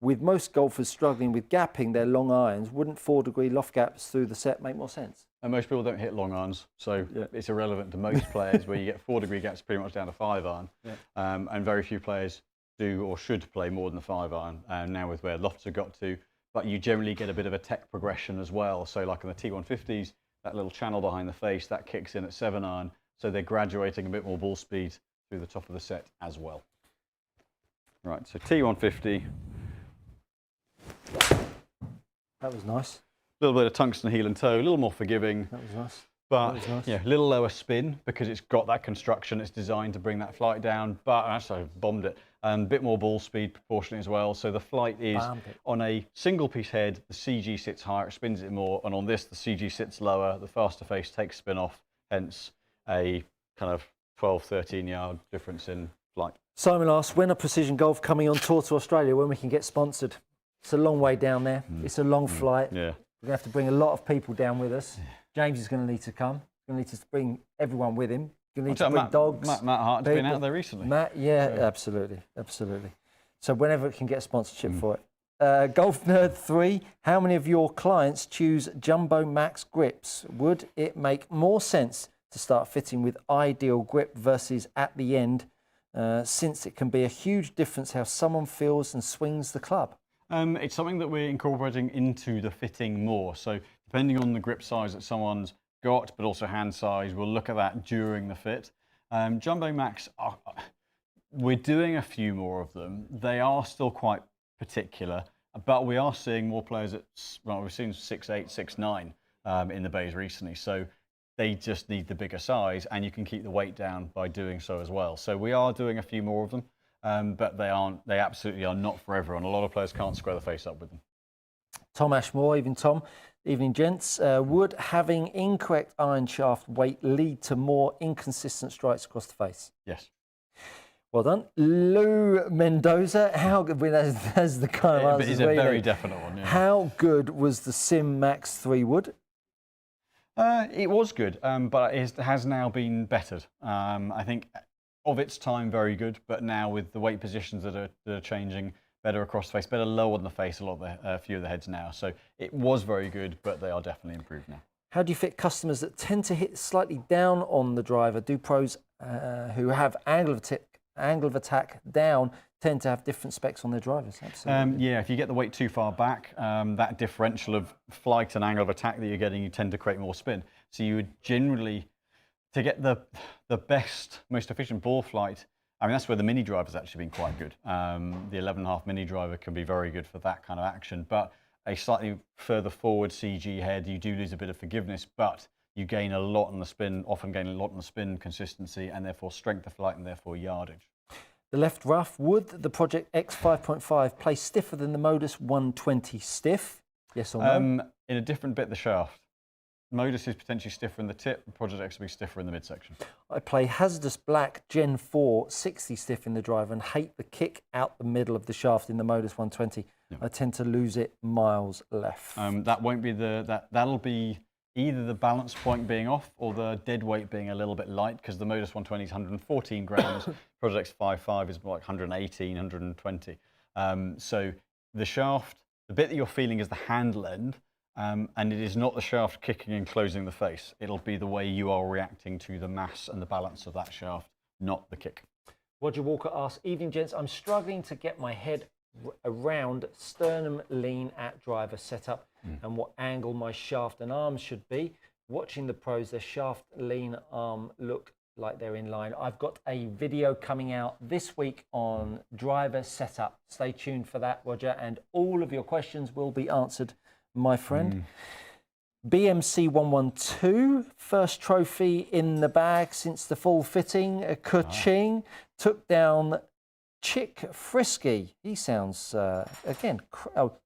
With most golfers struggling with gapping their long irons, wouldn't 4-degree loft gaps through the set make more sense? And most people don't hit long irons, so it's irrelevant to most players where you get 4-degree gaps pretty much down to 5-iron. And very few players do or should play more than the 5-iron. Now with where lofts have got to, but you generally get a bit of a tech progression as well. So like on the T150s, that little channel behind the face, that kicks in at 7-iron. So they're graduating a bit more ball speed through the top of the set as well. Right, so T150. That was nice. A little bit of tungsten heel and toe, a little more forgiving. That was nice. But nice. yeah, a little lower spin because it's got that construction. It's designed to bring that flight down. But actually, I bombed it. A bit more ball speed proportionally as well. So the flight is on a single piece head. The CG sits higher, it spins it more. And on this, the CG sits lower. The faster face takes spin off. Hence a kind of 12, 13 yard difference in flight. Simon asks, when are Precision Golf coming on tour to Australia, when we can get sponsored? It's a long way down there. It's a long flight. Yeah. We're going to have to bring a lot of people down with us. James is going to need to come. He's going to need to bring everyone with him. He's going to need to bring dogs. Matt Hart's been out there recently. Matt, yeah, so. Absolutely. So whenever it can get a sponsorship for it. Golf Nerd 3, how many of your clients choose Jumbo Max grips? Would it make more sense to start fitting with ideal grip versus at the end, since it can be a huge difference how someone feels and swings the club? It's something that we're incorporating into the fitting more. So depending on the grip size that someone's got, but also hand size, we'll look at that during the fit. Jumbo Max, we're doing a few more of them. They are still quite particular, but we are seeing more players at, well, we've seen 6'8", 6'9" in the bays recently. So they just need the bigger size, and you can keep the weight down by doing so as well. So we are doing a few more of them. But they absolutely are not for everyone. A lot of players can't square the face up with them. Tom Ashmore, evening gents. Would having incorrect iron shaft weight lead to more inconsistent strikes across the face? Yes. Well done. Lou Mendoza, how good, that's the kind of answer. It's a very definite one. Yeah. How good was the Sim Max 3 wood? It was good, but it has now been bettered. I think of its time, very good, but now with the weight positions that are changing, better across the face, better low on the face, a few of the heads now. So it was very good, but they are definitely improved now. How do you fit customers that tend to hit slightly down on the driver? Do pros who have angle of attack down tend to have different specs on their drivers? Absolutely. Yeah, if you get the weight too far back, that differential of flight and angle of attack that you're getting, you tend to create more spin. So you would generally, to get the best, most efficient ball flight, I mean, that's where the mini driver's actually been quite good. The 11.5 mini driver can be very good for that kind of action, but a slightly further forward CG head, you do lose a bit of forgiveness, but you gain a lot on the spin, often gain a lot on the spin consistency, and therefore strength of flight and therefore yardage. The left rough, would the Project X 5.5 play stiffer than the Modus 120 stiff? Yes or no? In a different bit of the shaft. Modus is potentially stiffer in the tip, Project X will be stiffer in the midsection. I play Hazardous Black Gen 4 60 stiff in the driver and hate the kick out the middle of the shaft in the Modus 120. Yeah. I tend to lose it miles left. That won't be that'll be either the balance point being off or the dead weight being a little bit light, because the Modus 120 is 114 grams, Project X 5.5 is like 118, 120. So the shaft, the bit that you're feeling is the handle end, and it is not the shaft kicking and closing the face. It'll be the way you are reacting to the mass and the balance of that shaft, not the kick. Roger Walker asks, evening gents, I'm struggling to get my head around sternum lean at driver setup and what angle my shaft and arms should be. Watching the pros, their shaft lean arm look like they're in line. I've got a video coming out this week on driver setup. Stay tuned for that, Roger, and all of your questions will be answered, my friend. BMC 112, first trophy in the bag since the full fitting. Ka-ching, took down Chick Frisky. He sounds, again,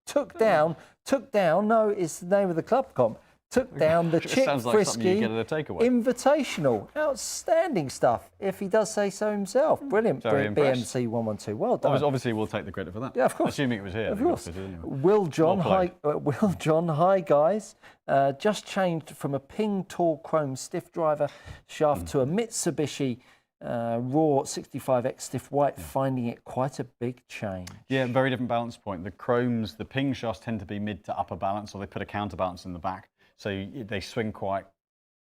took down, no, it's the name of the club comp. Took down the Chick Frisky Invitational. Outstanding stuff, if he does say so himself. Brilliant. BMC 112. Well done. Obviously, we'll take the credit for that. Yeah, of course. Assuming it was here. Of course. Will John, hi guys. Just changed from a Ping Tall Chrome stiff driver shaft to a Mitsubishi Raw 65X stiff white, finding it quite a big change. Yeah, very different balance point. The chromes, the ping shafts tend to be mid to upper balance, or they put a counterbalance in the back. So they swing quite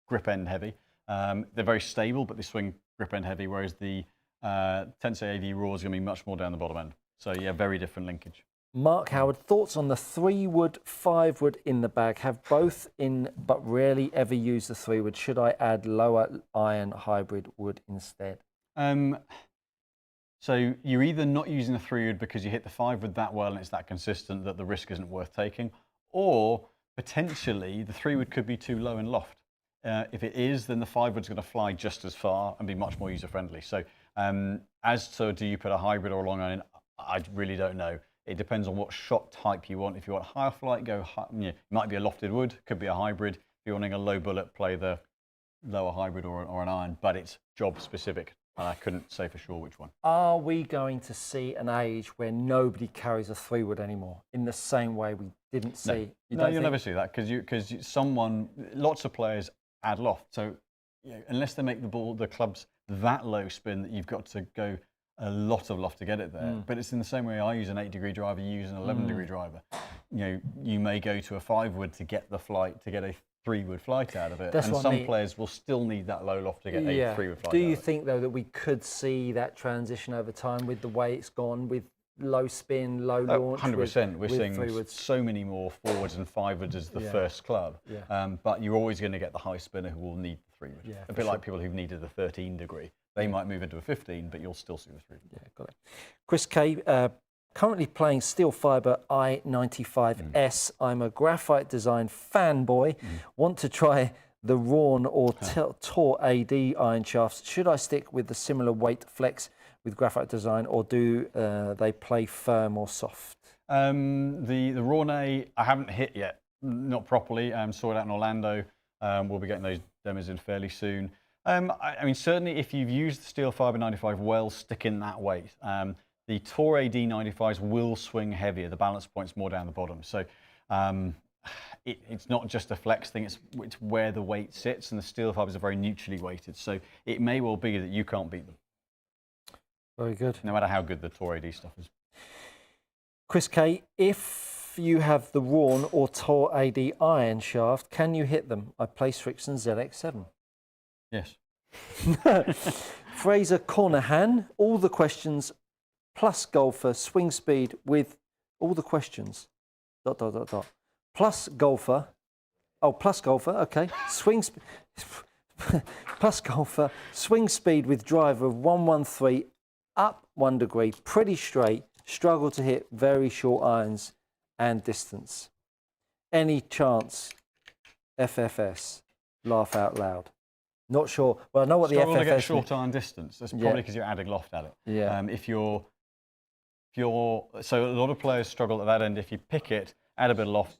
grip end heavy. They're very stable, but they swing grip end heavy, whereas the Tensei AV Raw is going to be much more down the bottom end. So yeah, very different linkage. Mark Howard, thoughts on the 3-wood, 5-wood in the bag? Have both in, but rarely ever use the 3-wood. Should I add lower iron hybrid wood instead? So you're either not using the 3-wood because you hit the 5-wood that well and it's that consistent that the risk isn't worth taking, or potentially the 3-wood could be too low in loft. If it is, then the 5-wood's going to fly just as far and be much more user-friendly. So as to do you put a hybrid or a long iron in, I really don't know. It depends on what shot type you want. If you want higher flight, go high, it might be a lofted wood, could be a hybrid. If you're wanting a low bullet, play the lower hybrid or an iron, but it's job specific. And I couldn't say for sure which one. Are we going to see an age where nobody carries a 3-wood anymore in the same way we didn't see? No, you'll never see that because lots of players add loft. So unless they make the clubs that low spin that you've got to go a lot of loft to get it there. But it's in the same way I use an 8-degree driver, you use an 11-degree driver. You may go to a 5-wood to get the flight, to get a 3-wood flight out of it. That's and what some I mean. Players will still need that low loft to get a 3-wood flight. Do you think though that we could see that transition over time with the way it's gone with low spin, low launch? 100%. We're seeing 3-woods? so many more 4-woods and 5-woods as the first club. But you're always going to get the high spinner who will need the 3-wood. A bit like people who've needed the 13-degree. They might move into a 15, but you'll still see the 3-wood. Yeah, got it. Chris K, currently playing steel fiber I95S. I'm a graphite design fanboy. Want to try the Rawn or Tor AD iron shafts. Should I stick with the similar weight flex with graphite design, or do they play firm or soft? The Rawn A, I haven't hit yet, not properly. Saw it out in Orlando. We'll be getting those demos in fairly soon. I mean, certainly if you've used the steel fiber 95 well, stick in that weight. The Tor AD 95s will swing heavier. The balance point's more down the bottom. So it's not just a flex thing, it's where the weight sits, and the steel fibers are very neutrally weighted. So it may well be that you can't beat them. Very good. No matter how good the Tor AD stuff is. Chris K, if you have the Rawn or Tor AD iron shaft, can you hit them? I play Srixon ZX7. Yes. Fraser Cornahan, all the questions plus golfer, swing speed with all the questions. ... Plus golfer. Oh, plus golfer, okay. Plus golfer, swing speed with driver of 113, up 1 degree, pretty straight, struggle to hit very short irons and distance. Any chance FFS? Laugh out loud. Not sure. Well, I know what the FFS to get short iron distance. That's probably because you're adding loft at it. Yeah. So a lot of players struggle at that end. If you pick it, add a bit of loft.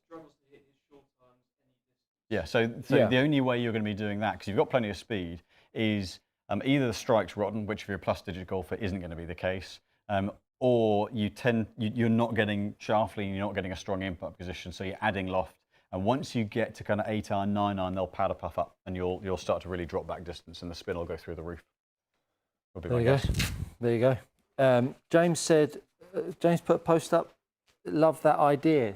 Yeah. So the only way you're going to be doing that, because you've got plenty of speed, is either the strike's rotten, which if you're a plus digit golfer isn't going to be the case, or you're not getting shaftly and you're not getting a strong impact position, so you're adding loft. And once you get to kind of 8 iron, 9 iron, they'll powder puff up, and you'll start to really drop back distance, and the spin will go through the roof. There you go. There you go. James said, James put a post up. Love that idea.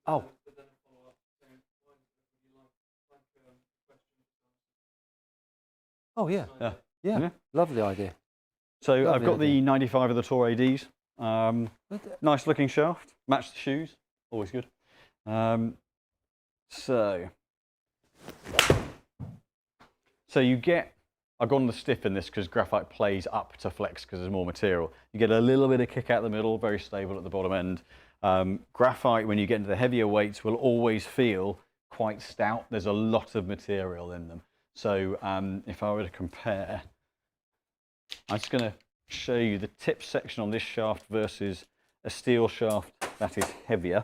Oh. Oh yeah. Yeah. Lovely idea. So I've got the 95 of the Tor ADs. Nice looking shaft, match the shoes, always good. So you get, I've gone the stiff in this because graphite plays up to flex because there's more material. You get a little bit of kick out the middle, very stable at the bottom end. Graphite, when you get into the heavier weights, will always feel quite stout. There's a lot of material in them. So if I were to compare, I'm just going to show you the tip section on this shaft versus a steel shaft that is heavier,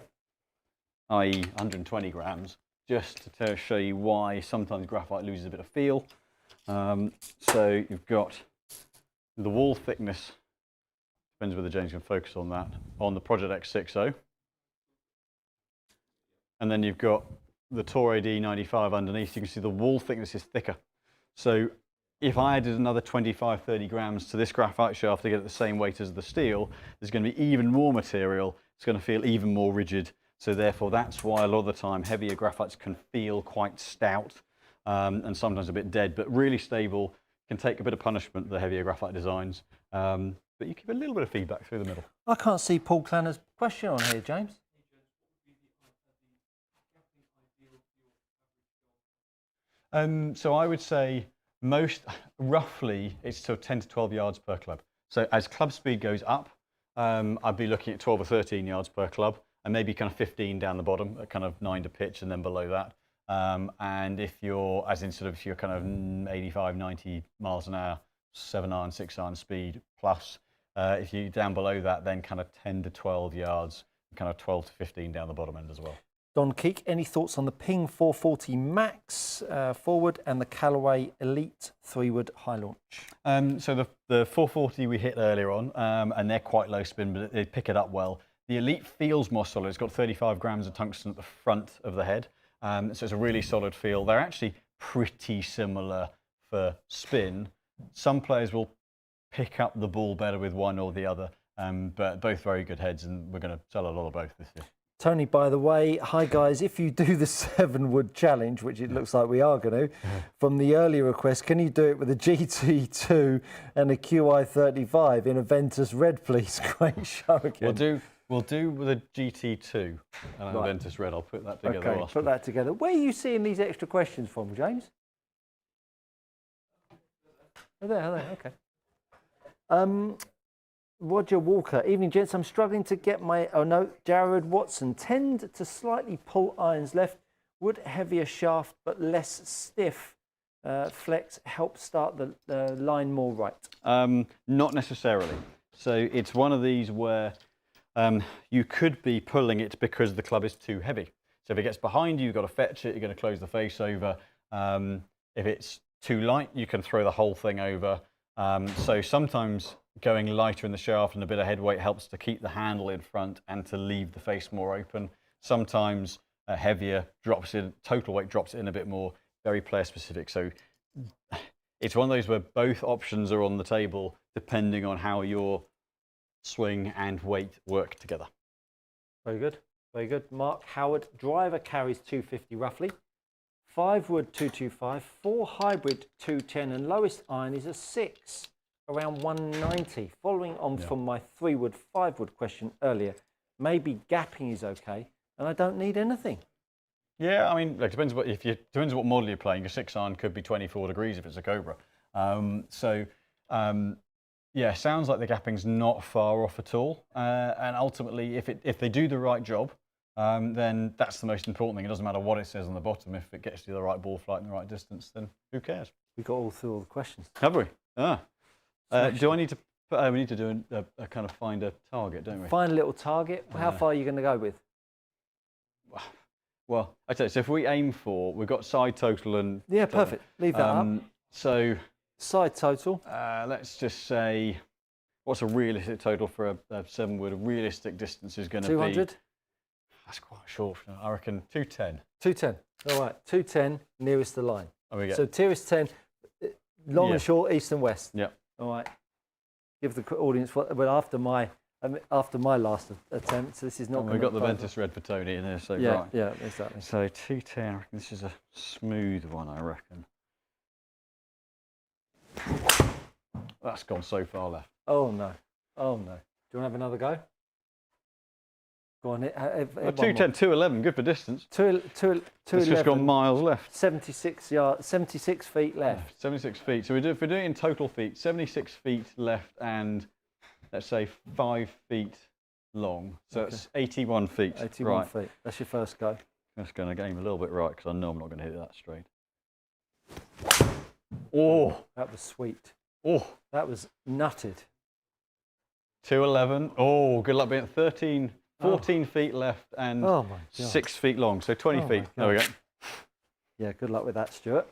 i.e. 120 grams, just to show you why sometimes graphite loses a bit of feel. So you've got the wall thickness, depends whether James can focus on that, on the Project X60. And then you've got the Tour AD 95 underneath, you can see the wall thickness is thicker. So if I added another 25, 30 grams to this graphite shaft to get it the same weight as the steel, there's going to be even more material. It's going to feel even more rigid. So therefore, that's why a lot of the time heavier graphites can feel quite stout and sometimes a bit dead, but really stable. Can take a bit of punishment, the heavier graphite designs, but you give a little bit of feedback through the middle. I can't see Paul Clanner's question on here, James. So I would say roughly it's to 10 to 12 yards per club. So as club speed goes up, I'd be looking at 12 or 13 yards per club, and maybe kind of 15 down the bottom, at kind of 9 to pitch, and then below that. And if you're, if you're kind of 85, 90 miles an hour, 7-iron, 6-iron speed plus, if you're down below that, then kind of 10 to 12 yards, kind of 12 to 15 down the bottom end as well. Don Keek, any thoughts on the Ping 440 Max forward and the Callaway Elite 3-wood high launch? So the 440 we hit earlier on, and they're quite low spin, but they pick it up well. The Elite feels more solid. It's got 35 grams of tungsten at the front of the head, so it's a really solid feel. They're actually pretty similar for spin. Some players will pick up the ball better with one or the other, but both very good heads, and we're going to sell a lot of both this year. Tony, by the way, hi guys, if you do the 7-wood challenge, which it looks like we are going to, from the earlier request, can you do it with a GT2 and a QI35 in a Ventus Red, please? Great show again. We'll do with a GT2 and a Ventus Red. I'll put that together. Okay, put that together. Where are you seeing these extra questions from, James? Oh, there, okay. Roger Walker, evening gents, I'm struggling to get my, Jared Watson, tend to slightly pull irons left, would heavier shaft but less stiff flex help start the line more right? Not necessarily. So it's one of these where you could be pulling it because the club is too heavy. So if it gets behind you, you've got to fetch it, you're going to close the face over. If it's too light, you can throw the whole thing over. So sometimes going lighter in the shaft and a bit of head weight helps to keep the handle in front and to leave the face more open. Sometimes heavier drops in, total weight drops it in a bit more, very player specific. So it's one of those where both options are on the table depending on how your swing and weight work together. Very good, very good. Mark Howard, driver carries 250 roughly, 5-wood 225, 4 hybrid 210, and lowest iron is a 6. Around 190. Following on from my 3-wood, 5-wood question earlier, maybe gapping is okay, and I don't need anything. Yeah, I mean, it depends depends what model you're playing. Your 6-iron could be 24 degrees if it's a Cobra. Yeah, sounds like the gapping's not far off at all. And ultimately, if they do the right job, then that's the most important thing. It doesn't matter what it says on the bottom. If it gets you the right ball flight and the right distance, then who cares? We got all through all the questions. Have we? Ah. Do I need to? We need to do a kind of find a target, don't we? Find a little target. How far are you going to go with? Well, I tell you. So if we aim for, we've got side total and perfect. Leave that up. So side total. Let's just say, what's a realistic total for a 7-wood? A realistic distance is going to be 200. That's quite short. I reckon 210. 210. All right, 210 nearest the line. So nearest 10, long and short, east and west. Yeah. All right. Give the audience after my last attempt. So this is not. We've got the Ventus Red for Tony in there. So yeah, yeah, exactly. So 210. I reckon this is a smooth one. I reckon. That's gone so far left. Oh no! Oh no! Do you want to have another go? Go on. 210, 211. Good for distance. 211. It's just gone miles left. 76 feet left. 76 feet. So if we're doing in total feet, 76 feet left and let's say 5 feet long. So it's 81 feet. 81 feet. That's your first go. That's going to aim a little bit right because I know I'm not going to hit it that straight. Oh, that was sweet. Oh, that was nutted. 211. Oh, good luck being 14 feet left and 6 feet long, so 20 feet. There we go. Yeah, good luck with that, Stuart.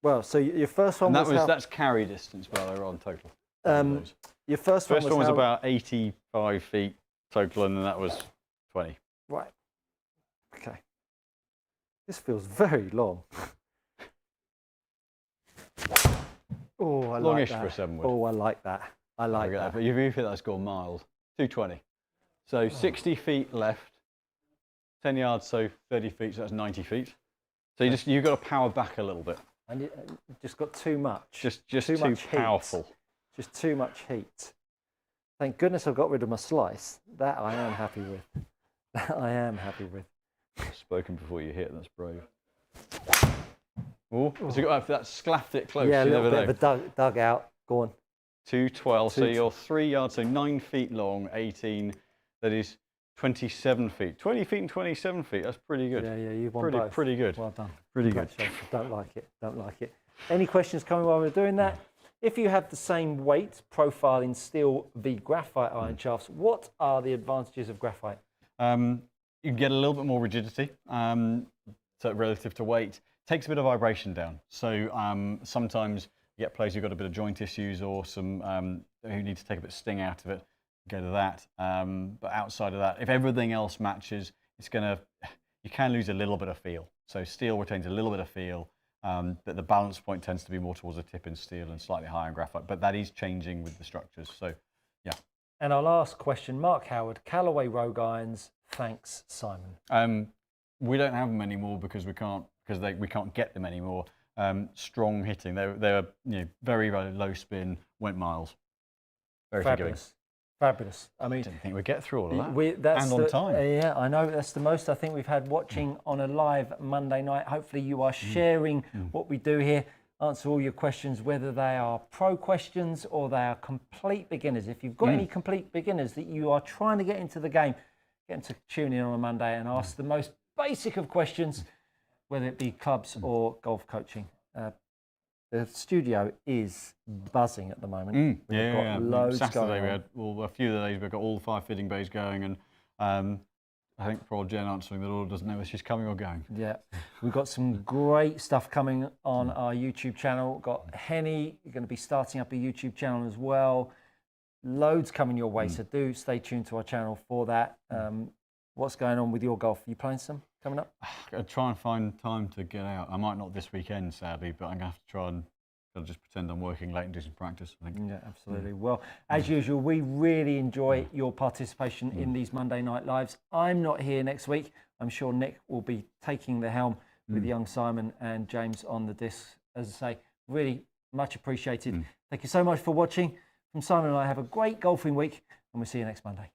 Well, so your first one that's carry distance, by the way, on total. Your first one was about 85 feet total, and then that was 20. Right. Okay. This feels very long. Oh, I Longish like for a that. 7-wood. Oh, I like that. I like that. But you've hit that score miles. 220. So 60 feet left, 10 yards, so 30 feet, so that's 90 feet. So you've got to power back a little bit. And you just got too much. Just too too much powerful. Heat. Just too much heat. Thank goodness I got rid of my slice. That I am happy with. That I am happy with. Spoken before you hit, that's brave. Oh, so that slapped it close. Yeah, a you little never bit know. of a dug out. Go on. 212, so you're 3 yards, so 9 feet long, 18, that is 27 feet. 20 feet and 27 feet, that's pretty good. Yeah, you've won both. Pretty good. Well done. Pretty good. Don't like it, don't like it. Any questions coming while we're doing that? If you have the same weight profile in steel v graphite iron shafts, what are the advantages of graphite? You can get a little bit more rigidity, so relative to weight. Takes a bit of vibration down. So sometimes you get players who've got a bit of joint issues or some who need to take a bit of sting out of it. Go to that. But outside of that, if everything else matches, you can lose a little bit of feel. So steel retains a little bit of feel, but the balance point tends to be more towards the tip in steel and slightly higher in graphite. But that is changing with the structures. So, yeah. And our last question, Mark Howard, Callaway Rogue Irons. Thanks, Simon. We don't have them anymore because we can't get them anymore. Strong hitting. They're very, very low spin, went miles. Very forgiving. Fabulous. I mean, didn't think we'd get through all of that. And on time. Yeah, I know. That's the most I think we've had watching on a live Monday night. Hopefully you are sharing what we do here. Answer all your questions, whether they are pro questions or they are complete beginners. If you've got any complete beginners that you are trying to get into the game, get them to tune in on a Monday and ask the most basic of questions, whether it be clubs or golf coaching. The studio is buzzing at the moment. We've got loads Saturday going on. we had a few of the days we've got all 5 fitting bays going, and I think poor Jen answering the door doesn't know whether she's coming or going. Yeah, we've got some great stuff coming on our YouTube channel. Got Henny, you're going to be starting up a YouTube channel as well. Loads coming your way, so do stay tuned to our channel for that. What's going on with your golf? Are you playing some coming up? I'll try and find time to get out. I might not this weekend, sadly, but I'm going to have to try and just pretend I'm working late and do some practice, I think. Yeah, absolutely. Well, as usual, we really enjoy your participation in these Monday Night Lives. I'm not here next week. I'm sure Nick will be taking the helm with young Simon and James on the discs. As I say, really much appreciated. Thank you so much for watching. From Simon and I, have a great golfing week, and we'll see you next Monday.